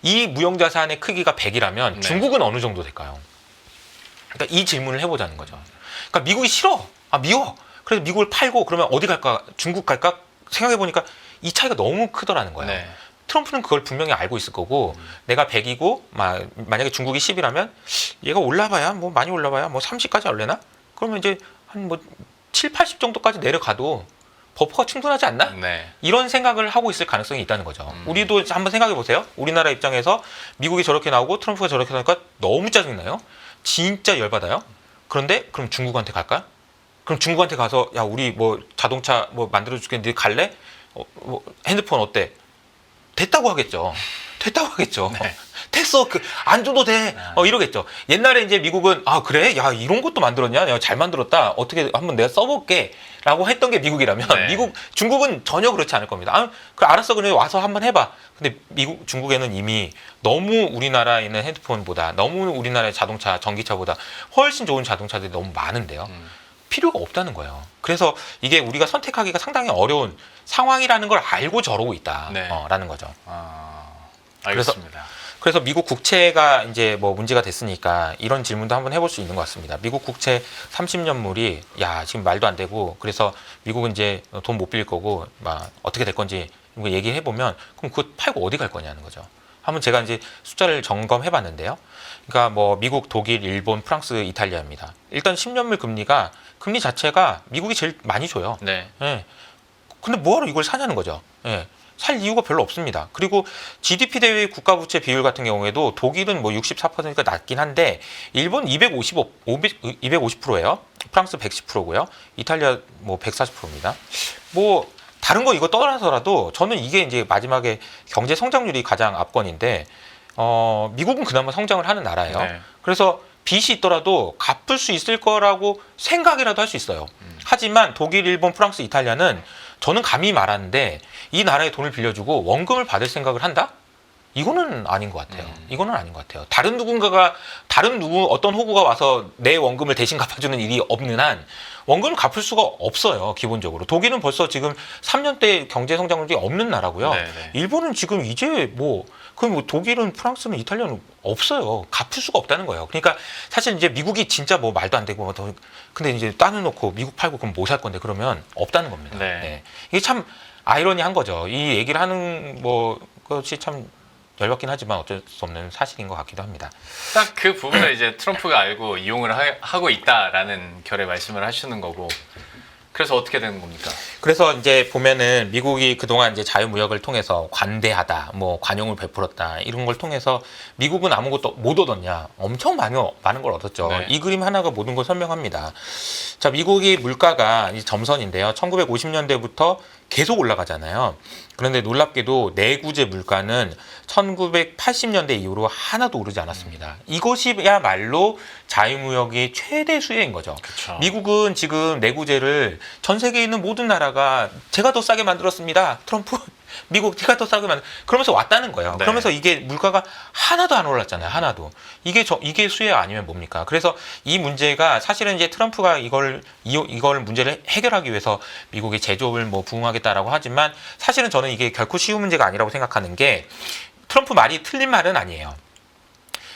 이 무형자산의 크기가 100이라면 네. 중국은 어느 정도 될까요? 그러니까 이 질문을 해보자는 거죠. 그러니까 미국이 싫어. 미워. 그래서 미국을 팔고 그러면 어디 갈까? 중국 갈까? 생각해보니까 이 차이가 너무 크더라는 거예요. 네. 트럼프는 그걸 분명히 알고 있을 거고, 내가 100이고 만약에 중국이 10이라면 얘가 올라봐야 뭐 많이 올라봐야 뭐 30까지 올래나? 그러면 이제 한 뭐 7, 80 정도까지 내려가도 버퍼가 충분하지 않나? 네. 이런 생각을 하고 있을 가능성이 있다는 거죠. 우리도 한번 생각해 보세요. 우리나라 입장에서 미국이 저렇게 나오고 트럼프가 저렇게 나오니까 너무 짜증나요. 진짜 열받아요. 그런데 그럼 중국한테 갈까? 그럼 중국한테 가서 야, 우리 뭐 자동차 뭐 만들어 줄게, 니 갈래? 뭐 핸드폰 어때? 됐다고 하겠죠. 됐다고 하겠죠. 네. 됐어. 안 줘도 돼. 이러겠죠. 옛날에 이제 미국은 그래? 야, 이런 것도 만들었냐? 야, 잘 만들었다. 어떻게 한번 내가 써볼게. 라고 했던 게 미국이라면, 네. 중국은 전혀 그렇지 않을 겁니다. 그래, 알았어. 그래, 와서 한번 해봐. 근데 중국에는 이미 너무 우리나라에 있는 핸드폰보다, 너무 우리나라의 자동차, 전기차보다 훨씬 좋은 자동차들이 너무 많은데요. 필요가 없다는 거예요. 그래서 이게 우리가 선택하기가 상당히 어려운 상황이라는 걸 알고 저러고 있다. 네. 라는 거죠. 알겠습니다. 그래서 미국 국채가 이제 뭐 문제가 됐으니까 이런 질문도 한번 해볼 수 있는 것 같습니다. 미국 국채 30년물이 지금 말도 안 되고, 그래서 미국은 이제 돈 못 빌릴 거고 막 어떻게 될 건지 얘기해 보면, 그럼 그거 팔고 어디 갈 거냐는 거죠. 한번 제가 이제 숫자를 점검해 봤는데요. 그러니까 뭐 미국, 독일, 일본, 프랑스, 이탈리아입니다. 일단 10년물 금리 자체가 미국이 제일 많이 줘요. 네. 예. 근데 뭐하러 이걸 사냐는 거죠. 예. 살 이유가 별로 없습니다. 그리고 GDP 대비 국가부채 비율 같은 경우에도 독일은 뭐 64%가 낮긴 한데, 일본 250%예요. 프랑스 110%고요. 이탈리아 뭐 140%입니다. 뭐 다른 거 이거 떠나서라도 저는 이게 이제 마지막에 경제 성장률이 가장 압권인데, 미국은 그나마 성장을 하는 나라예요. 네. 그래서 빚이 있더라도 갚을 수 있을 거라고 생각이라도 할 수 있어요. 하지만 독일, 일본, 프랑스, 이탈리아는 저는 감히 말하는데, 이 나라에 돈을 빌려주고 원금을 받을 생각을 한다? 이거는 아닌 것 같아요. 이거는 아닌 것 같아요. 어떤 호구가 와서 내 원금을 대신 갚아주는 일이 없는 한 원금을 갚을 수가 없어요. 기본적으로. 독일은 벌써 지금 3년대 경제 성장률이 없는 나라고요. 네네. 일본은 지금 이제 그럼 뭐 독일은, 프랑스는, 이탈리아는 없어요. 갚을 수가 없다는 거예요. 그러니까 사실 이제 미국이 진짜 뭐 말도 안 되고 근데 이제 따놓고 미국 팔고 그럼 뭐 살 건데, 그러면 없다는 겁니다. 네. 네. 이게 참 아이러니한 거죠. 이 얘기를 하는 것이 참 열받긴 하지만 어쩔 수 없는 사실인 것 같기도 합니다. 딱 그 부분을 이제 트럼프가 알고 이용을 하고 있다라는 결의 말씀을 하시는 거고. 그래서 어떻게 되는 겁니까? 그래서 이제 보면은 미국이 그동안 이제 자유무역을 통해서 관대하다, 뭐 관용을 베풀었다 이런 걸 통해서 미국은 아무것도 못 얻었냐? 엄청 많은 걸 얻었죠. 네. 이 그림 하나가 모든 걸 설명합니다. 자, 미국이 물가가 이 점선인데요. 1950년대부터 계속 올라가잖아요. 그런데 놀랍게도 내구재 물가는 1980년대 이후로 하나도 오르지 않았습니다. 이것이야말로 자유무역의 최대 수혜인 거죠. 그쵸. 미국은 지금 내구재를 전 세계에 있는 모든 나라가 제가 더 싸게 만들었습니다. 트럼프 미국 제가 더 싸게 그러면서 왔다는 거예요. 네. 그러면서 이게 물가가 하나도 안 올랐잖아요. 하나도. 이게 수혜 아니면 뭡니까? 그래서 이 문제가 사실은 이제 트럼프가 이걸 문제를 해결하기 위해서 미국의 제조업을 뭐 부흥하겠다라고 하지만 사실은 저는 이게 결코 쉬운 문제가 아니라고 생각하는 게 트럼프 말이 틀린 말은 아니에요.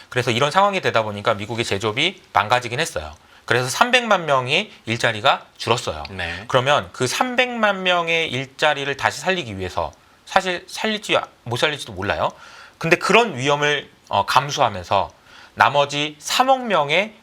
그래서 이런 상황이 되다 보니까 미국의 제조업이 망가지긴 했어요. 그래서 300만 명의 일자리가 줄었어요. 네. 그러면 그 300만 명의 일자리를 다시 살리기 위해서 사실 살릴지 못 살릴지도 몰라요. 근데 그런 위험을 감수하면서 나머지 3억 명의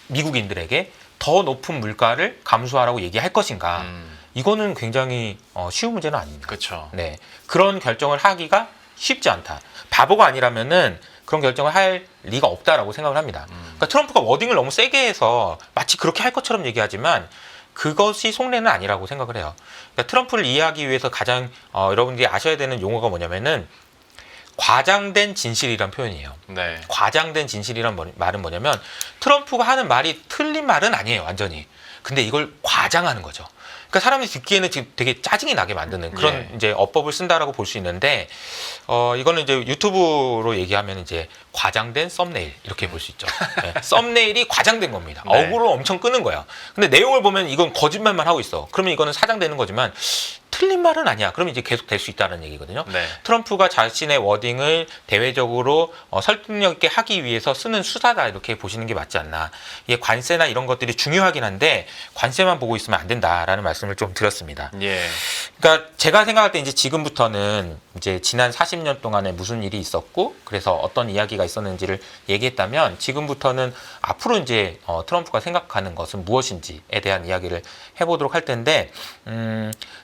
미국인들에게 더 높은 물가를 감수하라고 얘기할 것인가? 이거는 굉장히 쉬운 문제는 아닙니다. 그렇죠. 네, 그런 결정을 하기가 쉽지 않다. 바보가 아니라면은 그런 결정을 할 리가 없다라고 생각을 합니다. 그러니까 트럼프가 워딩을 너무 세게 해서 마치 그렇게 할 것처럼 얘기하지만 그것이 속내는 아니라고 생각을 해요. 그러니까 트럼프를 이해하기 위해서 가장 여러분들이 아셔야 되는 용어가 뭐냐면은 과장된 진실이란 표현이에요. 네. 과장된 진실이란 말은 뭐냐면 트럼프가 하는 말이 틀린 말은 아니에요, 완전히. 근데 이걸 과장하는 거죠. 그러니까 사람들이 듣기에는 지금 되게 짜증이 나게 만드는 그런 예. 이제 어법을 쓴다라고 볼 수 있는데 이거는 이제 유튜브로 얘기하면 이제 과장된 썸네일 이렇게 볼 수 있죠. 네. 썸네일이 과장된 겁니다. 네. 어그로 엄청 끄는 거야. 근데 내용을 보면 이건 거짓말만 하고 있어. 그러면 이거는 사장되는 거지만 틀린 말은 아니야. 그러면 이제 계속 될 수 있다는 얘기거든요. 네. 트럼프가 자신의 워딩을 대외적으로 설득력 있게 하기 위해서 쓰는 수사다 이렇게 보시는 게 맞지 않나. 이게 관세나 이런 것들이 중요하긴 한데 관세만 보고 있으면 안 된다라는 말씀을 좀 드렸습니다. 예. 그러니까 제가 생각할 때 이제 지금부터는 이제 지난 40년 동안에 무슨 일이 있었고 그래서 어떤 이야기가 있었는지를 얘기했다면 지금부터는 앞으로 이제 트럼프가 생각하는 것은 무엇인지에 대한 이야기를 해보도록 할 텐데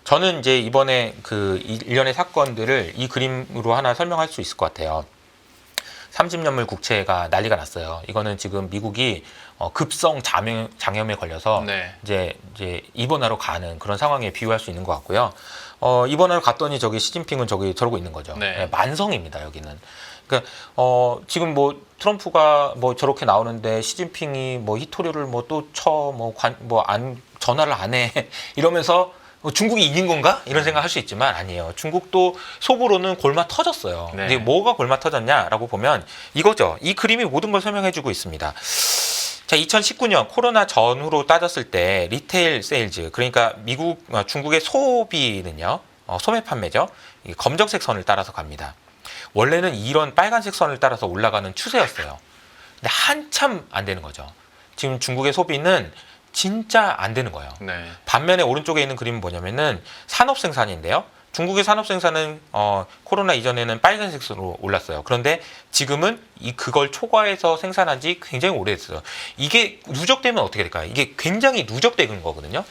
저는 이제 이번에 그 일련의 사건들을 이 그림으로 하나 설명할 수 있을 것 같아요. 30년물 국채가 난리가 났어요. 이거는 지금 미국이 급성 장염에 걸려서 네. 이제 입원하러 가는 그런 상황에 비유할 수 있는 것 같고요. 입원하러 갔더니 저기 시진핑은 저러고 있는 거죠. 네. 네, 만성입니다, 여기는. 그러니까 지금 뭐 트럼프가 뭐 저렇게 나오는데 시진핑이 뭐 히토류를 뭐 또 쳐 전화를 안 해 이러면서 중국이 이긴 건가? 이런 생각할 수 있지만 아니에요. 중국도 속으로는 골마 터졌어요. 네. 근데 뭐가 골마 터졌냐라고 보면 이거죠. 이 그림이 모든 걸 설명해주고 있습니다. 자, 2019년 코로나 전후로 따졌을 때 리테일 세일즈, 그러니까 중국의 소비는요, 소매 판매죠. 이 검정색 선을 따라서 갑니다. 원래는 이런 빨간색 선을 따라서 올라가는 추세였어요. 근데 한참 안 되는 거죠. 지금 중국의 소비는 진짜 안 되는 거예요. 네. 반면에 오른쪽에 있는 그림은 뭐냐면은 산업 생산인데요. 중국의 산업 생산은 코로나 이전에는 빨간색으로 올랐어요. 그런데 지금은 그걸 초과해서 생산한 지 굉장히 오래됐어요. 이게 누적되면 어떻게 될까요? 이게 굉장히 누적되는 거거든요.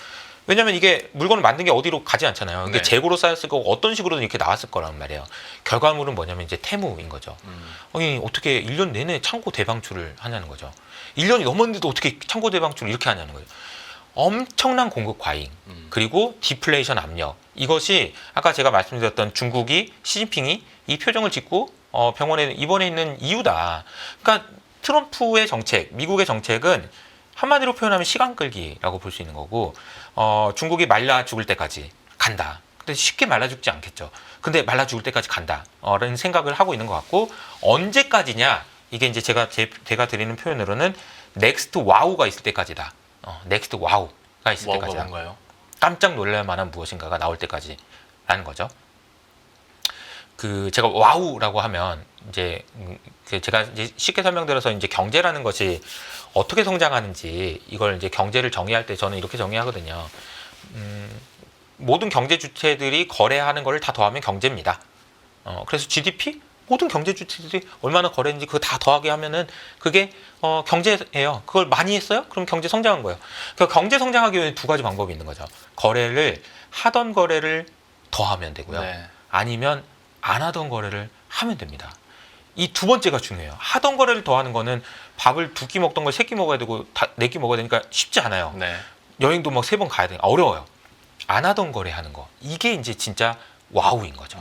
왜냐면 이게 물건을 만든 게 어디로 가지 않잖아요. 이게 네. 재고로 쌓였을 거고 어떤 식으로든 이렇게 나왔을 거란 말이에요. 결과물은 뭐냐면 이제 태무인 거죠. 아니 어떻게 1년 내내 창고 대방출을 하냐는 거죠. 1년이 넘었는데도 어떻게 창고 대방출을 이렇게 하냐는 거죠. 엄청난 공급 과잉 그리고 디플레이션 압력, 이것이 아까 제가 말씀드렸던 중국이 시진핑이 이 표정을 짓고 병원에 입원해 있는 이유다. 그러니까 트럼프의 정책, 미국의 정책은 한마디로 표현하면 시간 끌기라고 볼 수 있는 거고 중국이 말라 죽을 때까지 간다. 근데 쉽게 말라 죽지 않겠죠. 근데 말라 죽을 때까지 간다. 라는 생각을 하고 있는 것 같고 언제까지냐? 이게 이제 제가 드리는 표현으로는 넥스트 와우가 있을 때까지다. 넥스트 와우가 있을 와우가 때까지다. 뭔가요? 깜짝 놀랄 만한 무엇인가가 나올 때까지라는 거죠. 제가 와우라고 하면 이제 제가 이제 쉽게 설명드려서 이제 경제라는 것이 어떻게 성장하는지 이걸 이제 경제를 정의할 때 저는 이렇게 정의하거든요. 모든 경제 주체들이 거래하는 걸 다 더하면 경제입니다. 그래서 GDP 모든 경제 주체들이 얼마나 거래했는지 그거 다 더하게 하면은 그게 경제예요. 그걸 많이 했어요? 그럼 경제 성장한 거예요. 그러니까 경제 성장하기 위해 두 가지 방법이 있는 거죠. 하던 거래를 더하면 되고요. 네. 아니면 안 하던 거래를 하면 됩니다. 이 두 번째가 중요해요. 하던 거래를 더하는 거는 밥을 2끼 먹던 걸 3끼 먹어야 되고 4끼 먹어야 되니까 쉽지 않아요. 네. 여행도 막 3번 가야 되니까 어려워요. 안 하던 거래 하는 거. 이게 이제 진짜 와우인 거죠.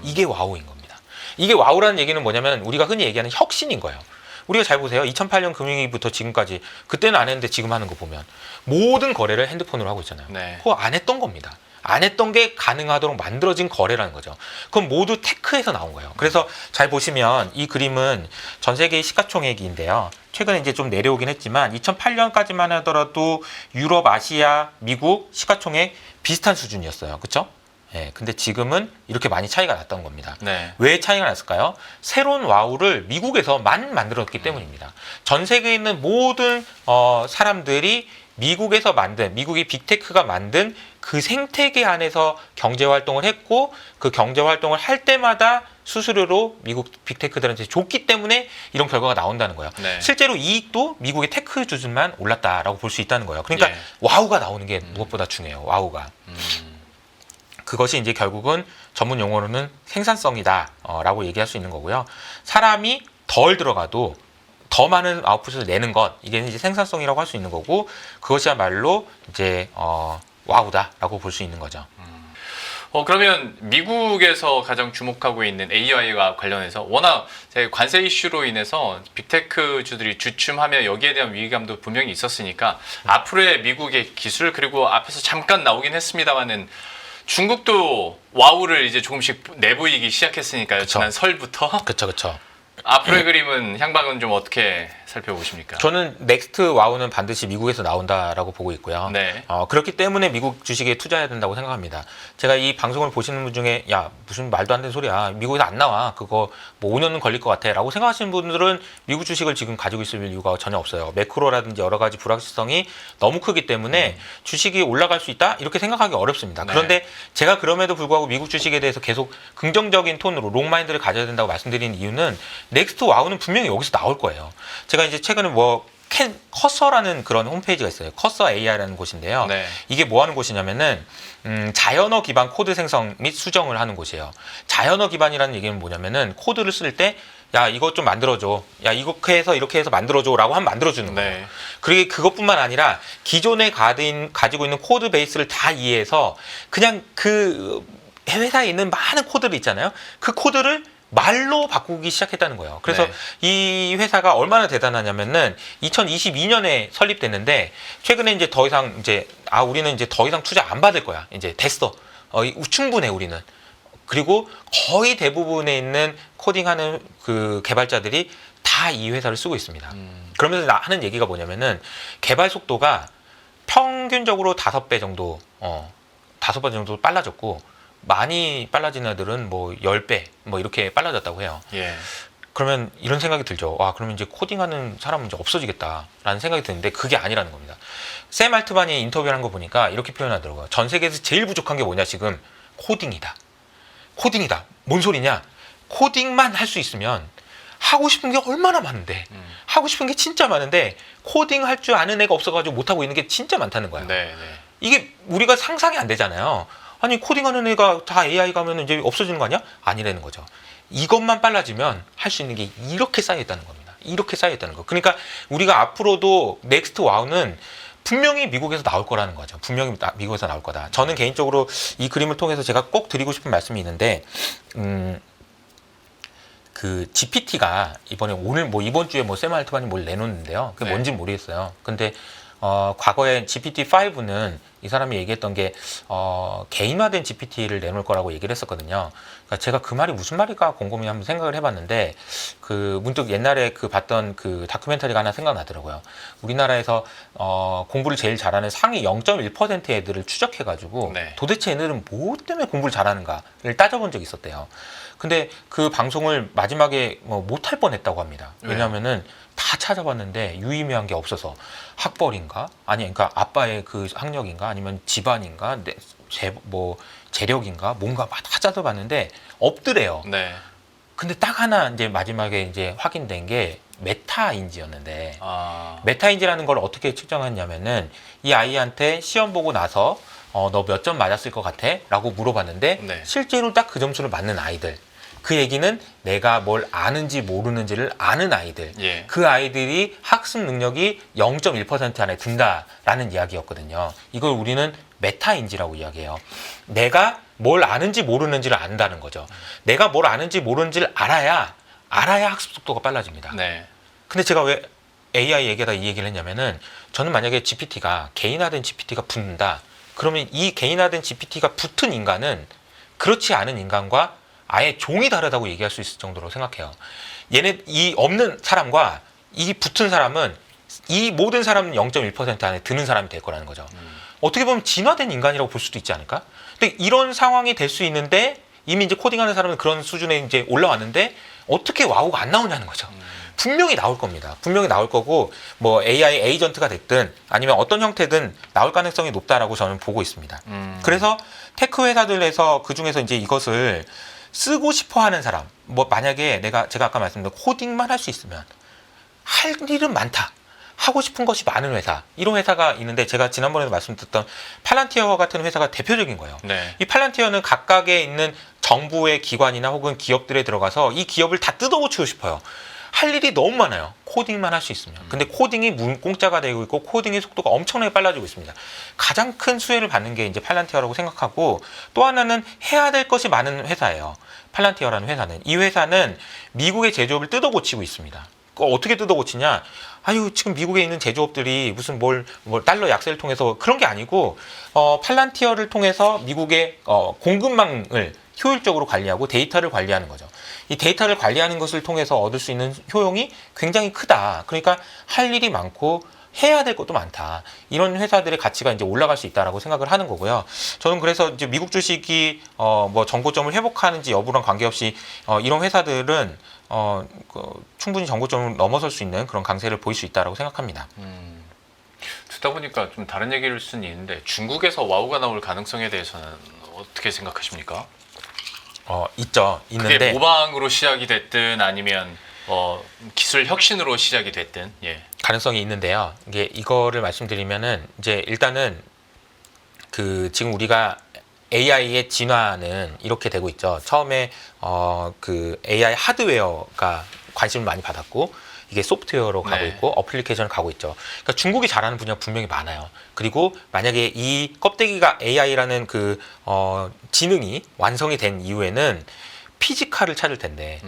이게 와우인 겁니다. 이게 와우라는 얘기는 뭐냐면 우리가 흔히 얘기하는 혁신인 거예요. 우리가 잘 보세요. 2008년 금융위기부터 지금까지 그때는 안 했는데 지금 하는 거 보면 모든 거래를 핸드폰으로 하고 있잖아요. 네. 그거 안 했던 겁니다. 안 했던 게 가능하도록 만들어진 거래라는 거죠. 그건 모두 테크에서 나온 거예요. 그래서 잘 보시면 이 그림은 전 세계의 시가총액인데요. 최근에 이제 좀 내려오긴 했지만 2008년까지만 하더라도 유럽, 아시아, 미국 시가총액 비슷한 수준이었어요. 그렇죠? 예, 근데 지금은 이렇게 많이 차이가 났던 겁니다. 네. 왜 차이가 났을까요? 새로운 와우를 미국에서만 만들었기 때문입니다. 전 세계에 있는 모든 사람들이 미국이 빅테크가 만든 그 생태계 안에서 경제 활동을 했고 그 경제 활동을 할 때마다 수수료로 미국 빅테크들한테 줬기 때문에 이런 결과가 나온다는 거예요. 네. 실제로 이익도 미국의 테크 주주만 올랐다라고 볼 수 있다는 거예요. 그러니까 예. 와우가 나오는 게 무엇보다 중요해요. 와우가. 그것이 이제 결국은 전문 용어로는 생산성이다라고 얘기할 수 있는 거고요. 사람이 덜 들어가도 더 많은 아웃풋을 내는 것, 이게 이제 생산성이라고 할 수 있는 거고, 그것이야말로 이제 와우다라고 볼 수 있는 거죠. 그러면 미국에서 가장 주목하고 있는 AI와 관련해서 워낙 관세 이슈로 인해서 빅테크주들이 주춤하며 여기에 대한 위기감도 분명히 있었으니까 앞으로의 미국의 기술, 그리고 앞에서 잠깐 나오긴 했습니다만은 중국도 와우를 이제 조금씩 내보이기 시작했으니까요. 그쵸. 지난 설부터. 그렇죠. 앞으로의 그림은 향방은 좀 어떻게 살펴보십니까? 저는 넥스트 와우는 반드시 미국에서 나온다라고 보고 있고요. 네. 그렇기 때문에 미국 주식에 투자해야 된다고 생각합니다. 제가 이 방송을 보시는 분 중에 야 무슨 말도 안 되는 소리야. 미국에서 안 나와. 그거 뭐 5년은 걸릴 것 같아. 라고 생각하시는 분들은 미국 주식을 지금 가지고 있을 이유가 전혀 없어요. 매크로라든지 여러 가지 불확실성이 너무 크기 때문에 주식이 올라갈 수 있다? 이렇게 생각하기 어렵습니다. 네. 그런데 제가 그럼에도 불구하고 미국 주식에 대해서 계속 긍정적인 톤으로 롱마인드를 가져야 된다고 말씀드리는 이유는 넥스트 와우는 분명히 여기서 나올 거예요. 제가 이제 최근에 커서라는 그런 홈페이지가 있어요. 커서 AI라는 곳인데요. 네. 이게 뭐 하는 곳이냐면은 자연어 기반 코드 생성 및 수정을 하는 곳이에요. 자연어 기반이라는 얘기는 뭐냐면은 코드를 쓸 때 야 이것 좀 만들어줘. 야 이렇게 해서 만들어줘라고 하면 만들어주는 거예요. 네. 그리고 그것뿐만 아니라 기존에 가지고 있는 코드 베이스를 다 이해해서 그냥 그 회사에 있는 많은 코드들 있잖아요. 그 코드를 말로 바꾸기 시작했다는 거예요. 그래서 네. 이 회사가 얼마나 대단하냐면은 2022년에 설립됐는데 최근에 이제 더 이상 우리는 이제 더 이상 투자 안 받을 거야. 이제 됐어. 충분해 우리는. 그리고 거의 대부분에 있는 코딩하는 그 개발자들이 다 이 회사를 쓰고 있습니다. 그러면서 하는 얘기가 뭐냐면은 개발 속도가 평균적으로 5배 정도, 5배 정도 빨라졌고 많이 빨라진 애들은 뭐 10배 뭐 이렇게 빨라졌다고 해요. 예. 그러면 이런 생각이 들죠. 와, 그러면 이제 코딩하는 사람은 이제 없어지겠다라는 생각이 드는데 그게 아니라는 겁니다. 샘 알트만이 인터뷰를 한 거 보니까 이렇게 표현하더라고요. 전 세계에서 제일 부족한 게 뭐냐 지금 코딩이다. 코딩이다. 뭔 소리냐? 코딩만 할 수 있으면 하고 싶은 게 얼마나 많은데 하고 싶은 게 진짜 많은데 코딩 할 줄 아는 애가 없어가지고 못하고 있는 게 진짜 많다는 거예요. 네, 네. 이게 우리가 상상이 안 되잖아요. 아니 코딩하는 애가 다 AI 가면 이제 없어지는 거 아니야? 아니라는 거죠. 이것만 빨라지면 할 수 있는 게 이렇게 쌓여 있다는 겁니다. 이렇게 쌓여 있다는 거. 그러니까 우리가 앞으로도 넥스트 와우는 분명히 미국에서 나올 거라는 거죠. 분명히 미국에서 나올 거다. 저는 개인적으로 이 그림을 통해서 제가 꼭 드리고 싶은 말씀이 있는데, 그 GPT가 이번 주에 샘 알트만이 뭘 내놓는데요. 그게 네. 뭔지 모르겠어요. 근데 과거에 GPT-5는 이 사람이 얘기했던 게 개인화된 GPT를 내놓을 거라고 얘기를 했었거든요. 그러니까 제가 그 말이 무슨 말일까 곰곰이 한번 생각을 해봤는데 그 문득 옛날에 그 봤던 그 다큐멘터리가 하나 생각나더라고요. 우리나라에서 공부를 제일 잘하는 상위 0.1% 애들을 추적해가지고 네. 도대체 얘네들은 뭐 때문에 공부를 잘하는가를 따져본 적이 있었대요. 근데 그 방송을 마지막에 못할 뻔했다고 합니다. 왜냐하면은 다 찾아봤는데 유의미한 게 없어서 학벌인가? 그러니까 아빠의 그 학력인가? 아니면 집안인가? 재력인가? 뭔가 다 찾아봤는데 없더래요. 네. 근데 딱 하나 이제 마지막에 이제 확인된 게 메타인지였는데 아, 메타인지라는 걸 어떻게 측정했냐면은 이 아이한테 시험 보고 나서 너 몇 점 맞았을 것 같아? 라고 물어봤는데 네. 실제로 딱 그 점수를 맞는 아이들, 그 얘기는 내가 뭘 아는지 모르는지를 아는 아이들, 예. 그 아이들이 학습 능력이 0.1% 안에 든다라는 이야기였거든요. 이걸 우리는 메타인지라고 이야기해요. 내가 뭘 아는지 모르는지를 안다는 거죠. 내가 뭘 아는지 모르는지를 알아야 학습 속도가 빨라집니다. 네. 근데 제가 왜 AI 얘기하다 이 얘기를 했냐면은 저는 만약에 GPT가 개인화된 GPT가 붙는다. 그러면 이 개인화된 GPT가 붙은 인간은 그렇지 않은 인간과 아예 종이 다르다고 얘기할 수 있을 정도로 생각해요. 얘네 이 없는 사람과 이 붙은 사람은 이 모든 사람은 0.1% 안에 드는 사람이 될 거라는 거죠. 어떻게 보면 진화된 인간이라고 볼 수도 있지 않을까? 근데 이런 상황이 될 수 있는데 이미 이제 코딩하는 사람은 그런 수준에 이제 올라왔는데 어떻게 와우가 안 나오냐는 거죠. 분명히 나올 겁니다. 분명히 나올 거고 뭐 AI 에이전트가 됐든 아니면 어떤 형태든 나올 가능성이 높다라고 저는 보고 있습니다. 그래서 테크 회사들에서 그 중에서 이제 이것을 쓰고 싶어하는 사람, 뭐 만약에 제가 아까 말씀드린 코딩만 할 수 있으면 할 일은 많다. 하고 싶은 것이 많은 회사, 이런 회사가 있는데 제가 지난번에도 말씀드렸던 팔란티어 같은 회사가 대표적인 거예요. 네. 이 팔란티어는 각각에 있는 정부의 기관이나 혹은 기업들에 들어가서 이 기업을 다 뜯어고치고 싶어요. 할 일이 너무 많아요. 코딩만 할 수 있으면. 근데 코딩이 공짜가 되고 있고 코딩의 속도가 엄청나게 빨라지고 있습니다. 가장 큰 수혜를 받는 게 이제 팔란티어라고 생각하고, 또 하나는 해야 될 것이 많은 회사예요. 팔란티어라는 회사는. 이 회사는 미국의 제조업을 뜯어고치고 있습니다. 어떻게 뜯어고치냐? 아유, 지금 미국에 있는 제조업들이 무슨 뭘 달러 약세를 통해서 그런 게 아니고, 팔란티어를 통해서 미국의 공급망을 효율적으로 관리하고 데이터를 관리하는 거죠. 이 데이터를 관리하는 것을 통해서 얻을 수 있는 효용이 굉장히 크다. 그러니까 할 일이 많고 해야 될 것도 많다. 이런 회사들의 가치가 이제 올라갈 수 있다라고 생각을 하는 거고요. 저는 그래서 이제 미국 주식이 뭐 정고점을 회복하는지 여부랑 관계없이 이런 회사들은 충분히 정고점을 넘어설 수 있는 그런 강세를 보일 수 있다라고 생각합니다. 듣다 보니까 좀 다른 얘기를 수는 있는데 중국에서 와우가 나올 가능성에 대해서는 어떻게 생각하십니까? 있죠. 그게 있는데 모방으로 시작이 됐든 아니면 기술 혁신으로 시작이 됐든 예. 가능성이 있는데요. 이거를 말씀드리면은 이제 일단은 지금 우리가 AI의 진화는 이렇게 되고 있죠. 처음에 그 AI 하드웨어가 관심을 많이 받았고 이게 소프트웨어로 가고 네. 있고 어플리케이션을 가고 있죠. 그러니까 중국이 잘하는 분야가 분명히 많아요. 그리고 만약에 이 껍데기가 AI라는 지능이 완성이 된 이후에는 피지컬을 찾을 텐데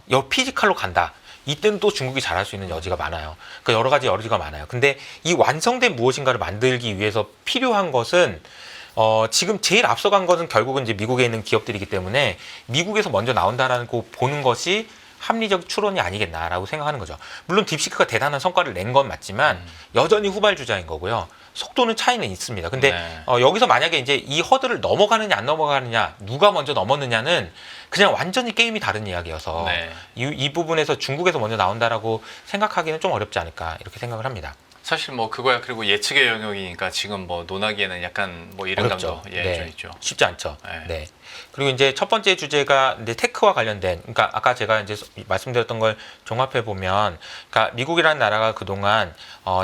이 피지컬로 간다. 이때는 또 중국이 잘할 수 있는 여지가 많아요. 그러니까 여러 가지 여지가 많아요. 근데 이 완성된 무엇인가를 만들기 위해서 필요한 것은 지금 제일 앞서간 것은 결국은 이제 미국에 있는 기업들이기 때문에 미국에서 먼저 나온다라는 거 보는 것이 합리적 추론이 아니겠나라고 생각하는 거죠. 물론 딥시크가 대단한 성과를 낸 건 맞지만 여전히 후발주자인 거고요. 속도는 차이는 있습니다. 근데 네. 여기서 만약에 이제 이 허들을 넘어가느냐 안 넘어가느냐, 누가 먼저 넘었느냐는 그냥 완전히 게임이 다른 이야기여서 네. 이 부분에서 중국에서 먼저 나온다라고 생각하기는 좀 어렵지 않을까 이렇게 생각을 합니다. 사실 뭐 그거야 그리고 예측의 영역이니까 지금 뭐 논하기에는 약간 뭐 이런 어렵죠. 감도 네. 좀 있죠. 쉽지 않죠. 네. 네. 그리고 이제 첫 번째 주제가 이제 테크와 관련된, 그러니까 아까 제가 이제 말씀드렸던 걸 종합해 보면, 그러니까 미국이라는 나라가 그동안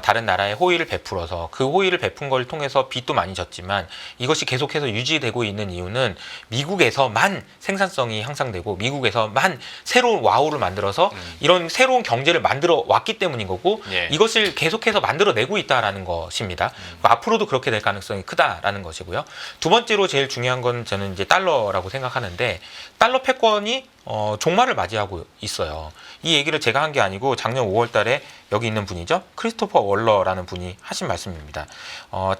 다른 나라에 호의를 베풀어서 그 호의를 베푼 걸 통해서 빚도 많이 졌지만 이것이 계속해서 유지되고 있는 이유는 미국에서만 생산성이 향상되고 미국에서만 새로운 와우를 만들어서 이런 새로운 경제를 만들어 왔기 때문인 거고 예. 이것을 계속해서 만들어내고 있다라는 것입니다. 앞으로도 그렇게 될 가능성이 크다라는 것이고요. 두 번째로 제일 중요한 건 저는 이제 달러라고 생각하는데, 달러 패권이 종말을 맞이하고 있어요. 이 얘기를 제가 한 게 아니고 작년 5월 달에 여기 있는 분이죠. 크리스토퍼 월러라는 분이 하신 말씀입니다.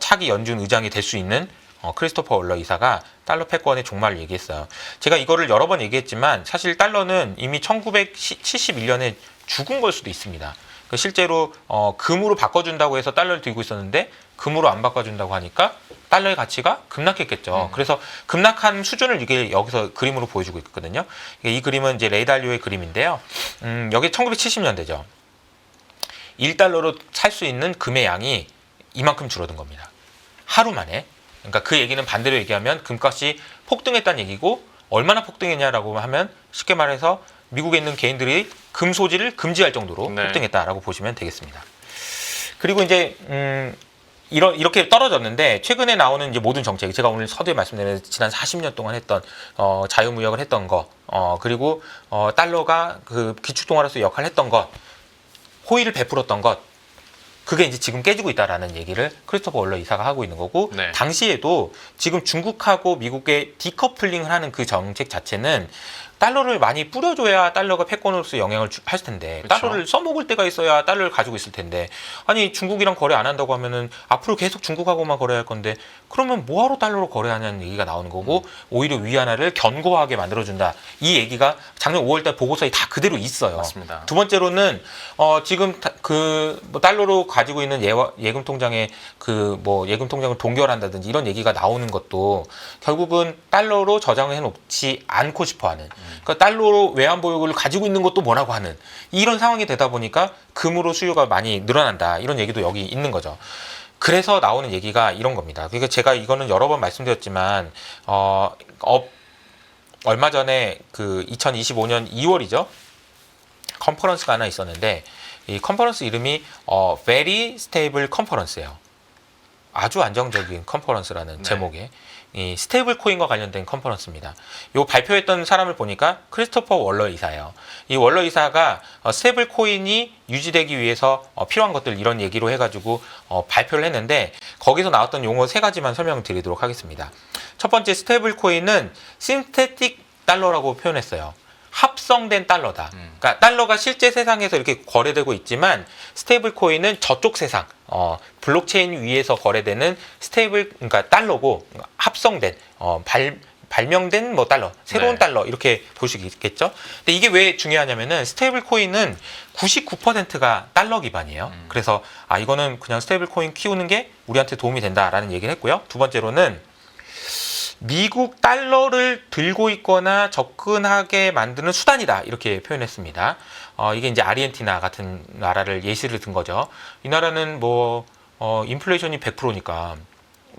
차기 연준 의장이 될 수 있는 크리스토퍼 월러 이사가 달러 패권의 종말을 얘기했어요. 제가 이거를 여러 번 얘기했지만 사실 달러는 이미 1971년에 죽은 걸 수도 있습니다. 실제로 금으로 바꿔준다고 해서 달러를 들고 있었는데 금으로 안 바꿔준다고 하니까 달러의 가치가 급락했겠죠. 그래서 급락한 수준을 이게 여기서 그림으로 보여주고 있거든요. 이 그림은 이제 레이달리오의 그림인데요. 여기 1970년대죠. 1달러로 살 수 있는 금의 양이 이만큼 줄어든 겁니다. 하루 만에. 그러니까 그 얘기는 반대로 얘기하면 금값이 폭등했다는 얘기고, 얼마나 폭등했냐라고 하면 쉽게 말해서 미국에 있는 개인들이 금 소지를 금지할 정도로 네. 폭등했다라고 보시면 되겠습니다. 그리고 이제 이렇게 떨어졌는데 최근에 나오는 이제 모든 정책, 제가 오늘 서두에 말씀드린 지난 40년 동안 했던 자유무역을 했던 거, 그리고 달러가 그 기축통화로서 역할을 했던 것, 호의를 베풀었던 것, 그게 이제 지금 깨지고 있다라는 얘기를 크리스토퍼 월러 이사가 하고 있는 거고, 네. 당시에도 지금 중국하고 미국의 디커플링을 하는 그 정책 자체는 달러를 많이 뿌려줘야 달러가 패권으로서 영향을 할 텐데, 그렇죠. 달러를 써먹을 때가 있어야 달러를 가지고 있을 텐데, 아니 중국이랑 거래 안 한다고 하면은 앞으로 계속 중국하고만 거래할 건데, 그러면 뭐하러 달러로 거래하냐는 얘기가 나오는 거고, 오히려 위안화를 견고하게 만들어준다, 이 얘기가 작년 5월달 보고서에 다 그대로 있어요. 맞습니다. 두 번째로는 지금 뭐 달러로 가지고 있는 예금 통장에 예금 통장을 동결한다든지 이런 얘기가 나오는 것도 결국은 달러로 저장을 해놓지 않고 싶어하는, 그러니까 달러로 외환 보유고를 가지고 있는 것도 뭐라고 하는 이런 상황이 되다 보니까 금으로 수요가 많이 늘어난다, 이런 얘기도 여기 있는 거죠. 그래서 나오는 얘기가 이런 겁니다. 그러니까 제가 이거는 여러 번 말씀드렸지만 얼마 전에 그 2025년 2월이죠. 컨퍼런스가 하나 있었는데 이 컨퍼런스 이름이 Very Stable Conference예요. 아주 안정적인 컨퍼런스라는 네. 제목의 이 스테이블 코인과 관련된 컨퍼런스입니다. 요 발표했던 사람을 보니까 크리스토퍼 월러 이사예요. 이 월러 이사가 스테이블 코인이 유지되기 위해서 필요한 것들 이런 얘기로 해가지고 발표를 했는데, 거기서 나왔던 용어 3가지만 설명드리도록 하겠습니다. 첫 번째, 스테이블 코인은 신테틱 달러라고 표현했어요. 합성된 달러다. 그러니까 달러가 실제 세상에서 이렇게 거래되고 있지만 스테이블 코인은 저쪽 세상, 블록체인 위에서 거래되는 그러니까 달러고, 합성된, 발명된 뭐 달러, 새로운 네. 달러, 이렇게 볼 수 있겠죠. 근데 이게 왜 중요하냐면은 스테이블 코인은 99%가 달러 기반이에요. 그래서 이거는 그냥 스테이블 코인 키우는 게 우리한테 도움이 된다라는 얘기를 했고요. 두 번째로는 미국 달러를 들고 있거나 접근하게 만드는 수단이다, 이렇게 표현했습니다. 이게 이제 아르헨티나 같은 나라를 예시를 든 거죠. 이 나라는 인플레이션이 100%니까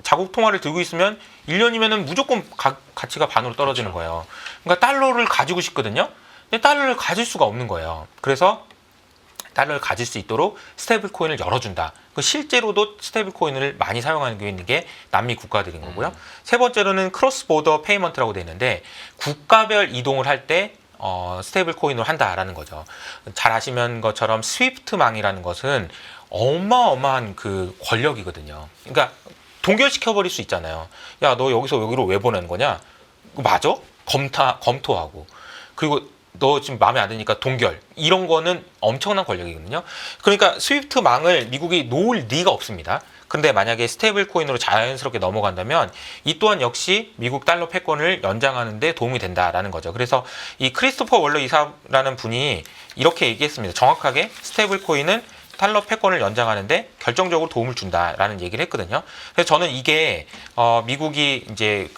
자국 통화를 들고 있으면 1년이면은 무조건 가치가 반으로 떨어지는 그렇죠. 거예요. 그러니까 달러를 가지고 싶거든요. 근데 달러를 가질 수가 없는 거예요. 그래서 달러를 가질 수 있도록 스테이블 코인을 열어준다. 실제로도 스테이블 코인을 많이 사용하는 게 있는 게 남미 국가들인 거고요. 세 번째로는 크로스 보더 페이먼트라고 되어 있는데, 국가별 이동을 할 때 스테이블 코인으로 한다라는 거죠. 잘 아시면 것처럼 스위프트망이라는 것은 어마어마한 그 권력이거든요. 그러니까 동결시켜 버릴 수 있잖아요. 야, 너 여기서 여기로 왜 보내는 거냐? 맞아? 검토하고. 그리고 너 지금 마음에 안 드니까 동결, 이런 거는 엄청난 권력이거든요. 그러니까 스위프트망을 미국이 놓을 리가 없습니다. 근데 만약에 스테이블 코인으로 자연스럽게 넘어간다면 이 또한 역시 미국 달러 패권을 연장하는 데 도움이 된다라는 거죠. 그래서 이 크리스토퍼 월러 이사라는 분이 이렇게 얘기했습니다. 정확하게 스테이블 코인은 달러 패권을 연장하는데 결정적으로 도움을 준다라는 얘기를 했거든요. 그래서 저는 이게 미국이 이제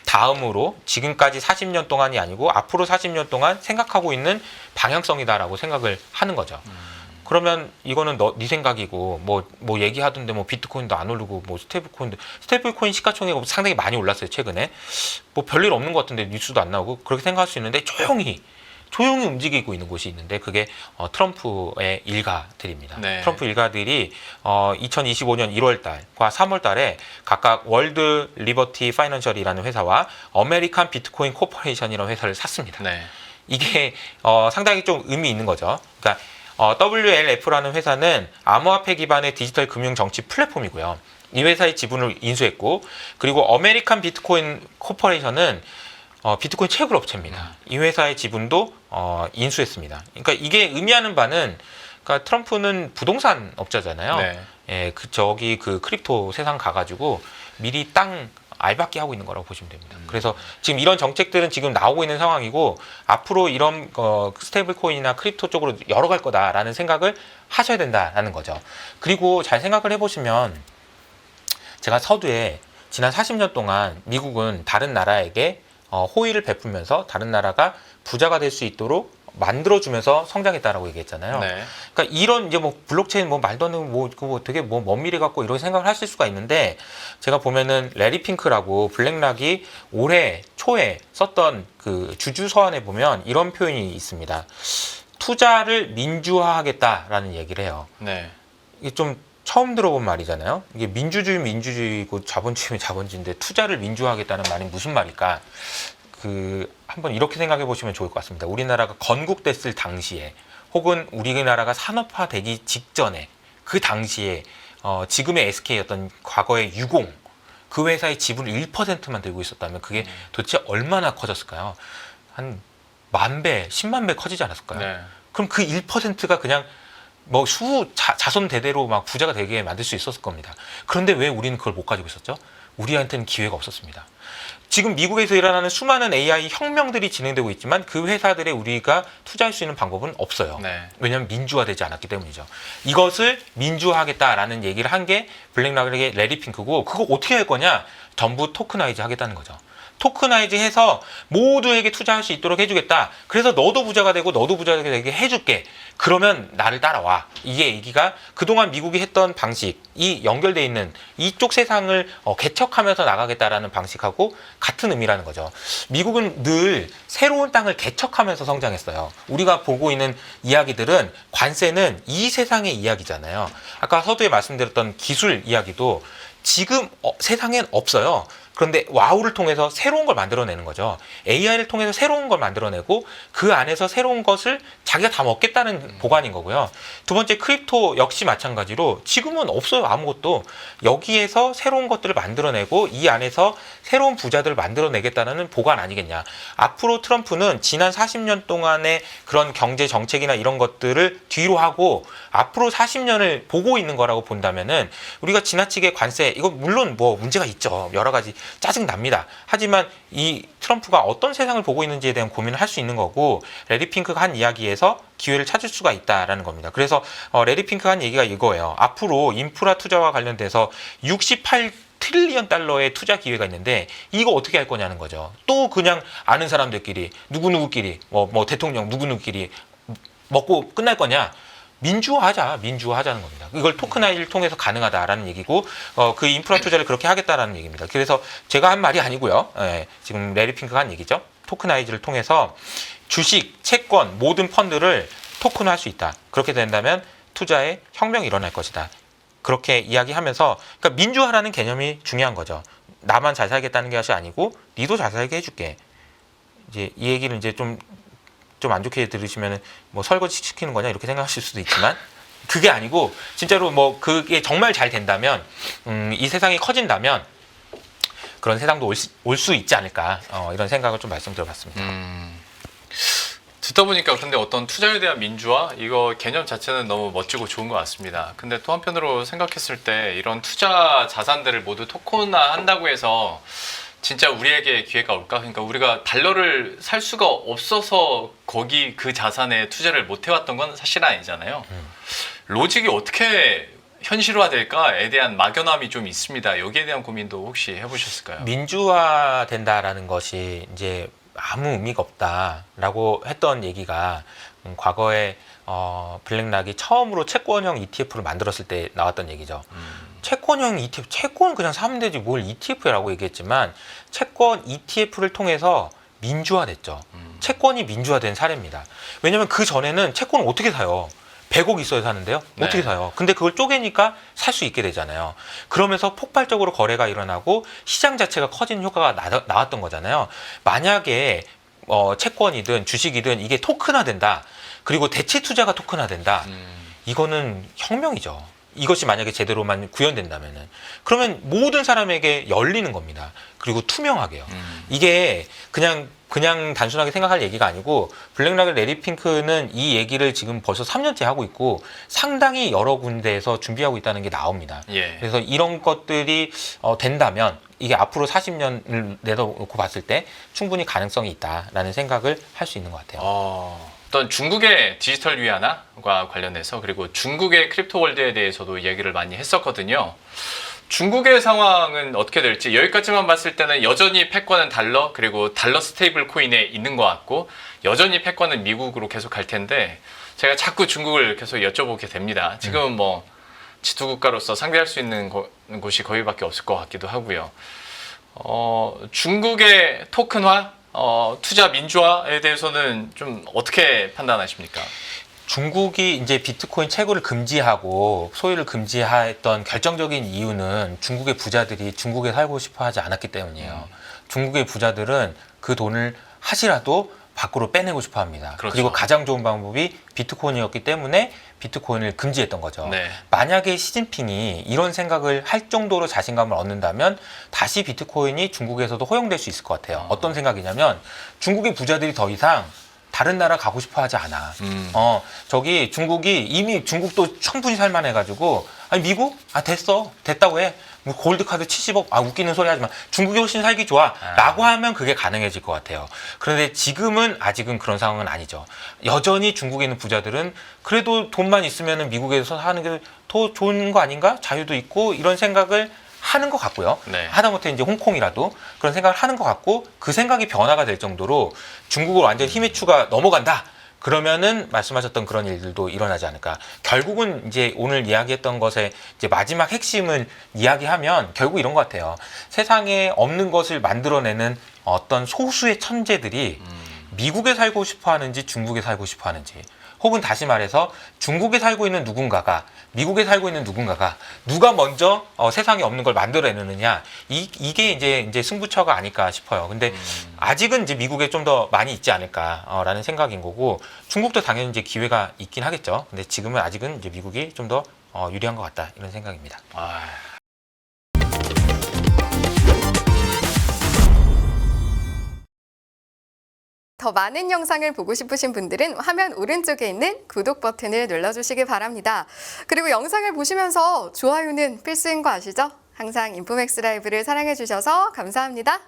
다음으로 지금까지 40년 동안이 아니고 앞으로 40년 동안 생각하고 있는 방향성이다라고 생각을 하는 거죠. 그러면 이거는 네 생각이고 뭐 얘기하던데 뭐 비트코인도 안 오르고 뭐 스테이블 코인 시가총액이 상당히 많이 올랐어요, 최근에. 뭐 별일 없는 것 같은데 뉴스도 안 나오고, 그렇게 생각할 수 있는데 조용히 움직이고 있는 곳이 있는데, 그게 트럼프의 일가들입니다. 네. 트럼프 일가들이 2025년 1월 달과 3월 달에 각각 월드 리버티 파이낸셜이라는 회사와 어메리칸 비트코인 코퍼레이션이라는 회사를 샀습니다. 네. 이게 상당히 좀 의미 있는 거죠. 그러니까 WLF라는 회사는 암호화폐 기반의 디지털 금융 정치 플랫폼이고요. 이 회사의 지분을 인수했고, 그리고 어메리칸 비트코인 코퍼레이션은 비트코인 채굴 업체입니다. 이 회사의 지분도 인수했습니다. 그러니까 이게 의미하는 바는, 그러니까 트럼프는 부동산 업자잖아요. 네. 예, 그 크립토 세상 가가지고 미리 땅 알박기 하고 있는 거라고 보시면 됩니다. 그래서 지금 이런 정책들은 지금 나오고 있는 상황이고, 앞으로 이런 스테이블 코인이나 크립토 쪽으로 열어갈 거다라는 생각을 하셔야 된다라는 거죠. 그리고 잘 생각을 해보시면, 제가 서두에 지난 40년 동안 미국은 다른 나라에게 호의를 베풀면서 다른 나라가 부자가 될 수 있도록 만들어주면서 성장했다라고 얘기했잖아요. 네. 그러니까 이런 이제 뭐 블록체인 뭐 말도 안 되는 뭐 되게 뭐 먼 미래 같고 이런 생각을 하실 수가 있는데 제가 보면은 레리 핑크라고 블랙락이 올해 초에 썼던 그 주주 서한에 보면 이런 표현이 있습니다. 투자를 민주화하겠다라는 얘기를 해요. 네. 이게 좀 처음 들어본 말이잖아요. 이게 민주주의고 자본주의인데 투자를 민주화하겠다는 말이 무슨 말일까? 한번 이렇게 생각해 보시면 좋을 것 같습니다. 우리나라가 건국됐을 당시에 혹은 우리나라가 산업화되기 직전에 그 당시에 지금의 SK였던 과거의 유공 그 회사의 지분을 1%만 들고 있었다면 그게 도대체 얼마나 커졌을까요? 한 10,000배, 10만 배 커지지 않았을까요? 네. 그럼 그 1%가 그냥 뭐 자손 대대로 막 부자가 되게 만들 수 있었을 겁니다. 그런데 왜 우리는 그걸 못 가지고 있었죠? 우리한테는 기회가 없었습니다. 지금 미국에서 일어나는 수많은 AI 혁명들이 진행되고 있지만 그 회사들에 우리가 투자할 수 있는 방법은 없어요. 네. 왜냐하면 민주화되지 않았기 때문이죠. 이것을 민주화하겠다라는 얘기를 한 게 블랙락의 레리 핑크고 그거 어떻게 할 거냐? 전부 토크나이즈 하겠다는 거죠. 토크나이즈 해서 모두에게 투자할 수 있도록 해주겠다. 그래서 너도 부자가 되고 너도 부자가 되게 해줄게. 그러면 나를 따라와. 이게 얘기가 그동안 미국이 했던 방식이 연결돼 있는 이쪽 세상을 개척하면서 나가겠다라는 방식하고 같은 의미라는 거죠. 미국은 늘 새로운 땅을 개척하면서 성장했어요. 우리가 보고 있는 이야기들은 관세는 이 세상의 이야기잖아요. 아까 서두에 말씀드렸던 기술 이야기도 지금 세상엔 없어요. 그런데 와우를 통해서 새로운 걸 만들어내는 거죠. AI를 통해서 새로운 걸 만들어내고 그 안에서 새로운 것을 자기가 다 먹겠다는 보관인 거고요. 두 번째 크립토 역시 마찬가지로 지금은 없어요. 아무것도. 여기에서 새로운 것들을 만들어내고 이 안에서 새로운 부자들을 만들어내겠다는 보관 아니겠냐. 앞으로 트럼프는 지난 40년 동안의 그런 경제 정책이나 이런 것들을 뒤로 하고 앞으로 40년을 보고 있는 거라고 본다면은 우리가 지나치게 관세 이거 물론 뭐 문제가 있죠. 여러 가지 짜증 납니다. 하지만 이 트럼프가 어떤 세상을 보고 있는지에 대한 고민을 할 수 있는 거고 레리 핑크가 한 이야기에서 기회를 찾을 수가 있다라는 겁니다. 그래서 레리 핑크가 한 얘기가 이거예요. 앞으로 인프라 투자와 관련돼서 68 트릴리언 달러의 투자 기회가 있는데 이거 어떻게 할 거냐는 거죠. 또 그냥 아는 사람들끼리 누구누구끼리 뭐 대통령 누구누구끼리 먹고 끝날 거냐? 민주화하자는 겁니다. 이걸 토크나이즈를 통해서 가능하다라는 얘기고 그 인프라 투자를 그렇게 하겠다라는 얘기입니다. 그래서 제가 한 말이 아니고요. 지금 레리 핑크가 한 얘기죠. 토크나이즈를 통해서 주식, 채권, 모든 펀드를 토큰화할 수 있다. 그렇게 된다면 투자에 혁명이 일어날 것이다. 그렇게 이야기하면서 그러니까 민주화라는 개념이 중요한 거죠. 나만 잘 살겠다는 것이 아니고 니도 잘 살게 해줄게. 이제 이 얘기를 이제 좀 안 좋게 들으시면 뭐 설거지 시키는 거냐 이렇게 생각하실 수도 있지만 그게 아니고 진짜로 뭐 그게 정말 잘 된다면 이 세상이 커진다면 그런 세상도 올 수 있지 않을까 이런 생각을 좀 말씀드려봤습니다. 듣다 보니까 근데 어떤 투자에 대한 민주화 이거 개념 자체는 너무 멋지고 좋은 것 같습니다. 근데 또 한편으로 생각했을 때 이런 투자 자산들을 모두 토큰화 한다고 해서 진짜 우리에게 기회가 올까? 그러니까 우리가 달러를 살 수가 없어서 거기 그 자산에 투자를 못 해왔던 건 사실 아니잖아요. 로직이 어떻게 현실화될까에 대한 막연함이 좀 있습니다. 여기에 대한 고민도 혹시 해보셨을까요? 민주화된다라는 것이 이제 아무 의미가 없다라고 했던 얘기가 과거에 블랙락이 처음으로 채권형 ETF를 만들었을 때 나왔던 얘기죠. 채권형 ETF, 채권 그냥 사면 되지 뭘 ETF라고 얘기했지만 채권 ETF를 통해서 민주화됐죠. 채권이 민주화된 사례입니다. 왜냐하면 그 전에는 채권을 어떻게 사요? 100억 있어야 사는데요. 어떻게 네. 사요? 근데 그걸 쪼개니까 살 수 있게 되잖아요. 그러면서 폭발적으로 거래가 일어나고 시장 자체가 커지는 효과가 나왔던 거잖아요. 만약에 채권이든 주식이든 이게 토큰화된다. 그리고 대체 투자가 토큰화된다. 이거는 혁명이죠. 이것이 만약에 제대로만 구현된다면은 그러면 모든 사람에게 열리는 겁니다. 그리고 투명하게요. 이게 그냥 단순하게 생각할 얘기가 아니고 블랙락의 레리 핑크는 이 얘기를 지금 벌써 3년째 하고 있고 상당히 여러 군데에서 준비하고 있다는 게 나옵니다. 예. 그래서 이런 것들이 된다면 이게 앞으로 40년을 내다놓고 봤을 때 충분히 가능성이 있다라는 생각을 할 수 있는 것 같아요. 어떤 중국의 디지털 위안화과 관련해서 그리고 중국의 크립토 월드에 대해서도 얘기를 많이 했었거든요. 중국의 상황은 어떻게 될지 여기까지만 봤을 때는 여전히 패권은 달러 그리고 달러 스테이블 코인에 있는 것 같고 여전히 패권은 미국으로 계속 갈 텐데 제가 자꾸 중국을 계속 여쭤보게 됩니다. 지금은 뭐 지도국가로서 상대할 수 있는 곳이 거기밖에 없을 것 같기도 하고요. 중국의 토큰화, 투자 민주화에 대해서는 좀 어떻게 판단하십니까? 중국이 이제 비트코인 채굴을 금지하고 소유를 금지했던 결정적인 이유는 중국의 부자들이 중국에 살고 싶어 하지 않았기 때문이에요. 중국의 부자들은 그 돈을 하시라도 밖으로 빼내고 싶어 합니다. 그렇죠. 그리고 가장 좋은 방법이 비트코인이었기 때문에 비트코인을 금지했던 거죠. 네. 만약에 시진핑이 이런 생각을 할 정도로 자신감을 얻는다면 다시 비트코인이 중국에서도 허용될 수 있을 것 같아요. 어떤 생각이냐면 중국의 부자들이 더 이상 다른 나라 가고 싶어 하지 않아. 저기 중국이 이미 중국도 충분히 살만해가지고 아니 미국? 아 됐다고 해. 뭐 골드카드 70억 웃기는 소리 하지만 중국이 훨씬 살기 좋아 라고 하면 그게 가능해질 것 같아요. 그런데 지금은 아직은 그런 상황은 아니죠. 여전히 중국에 있는 부자들은 그래도 돈만 있으면 미국에서 사는 게 더 좋은 거 아닌가? 자유도 있고 이런 생각을 하는 것 같고요. 네. 하다못해 이제 홍콩이라도 그런 생각을 하는 것 같고 그 생각이 변화가 될 정도로 중국을 완전 힘의 추가 넘어간다. 그러면은 말씀하셨던 그런 일들도 일어나지 않을까. 결국은 이제 오늘 이야기했던 것의 이제 마지막 핵심을 이야기하면 결국 이런 것 같아요. 세상에 없는 것을 만들어내는 어떤 소수의 천재들이 미국에 살고 싶어 하는지 중국에 살고 싶어 하는지 혹은 다시 말해서 중국에 살고 있는 누군가가 미국에 살고 있는 누군가가 누가 먼저 세상에 없는 걸 만들어내느냐 이게 이제 승부처가 아닐까 싶어요. 근데 아직은 이제 미국에 좀 더 많이 있지 않을까라는 생각인 거고 중국도 당연히 이제 기회가 있긴 하겠죠. 근데 지금은 아직은 이제 미국이 좀 더 유리한 것 같다 이런 생각입니다. 더 많은 영상을 보고 싶으신 분들은 화면 오른쪽에 있는 구독 버튼을 눌러주시기 바랍니다. 그리고 영상을 보시면서 좋아요는 필수인 거 아시죠? 항상 인포맥스 라이브를 사랑해주셔서 감사합니다.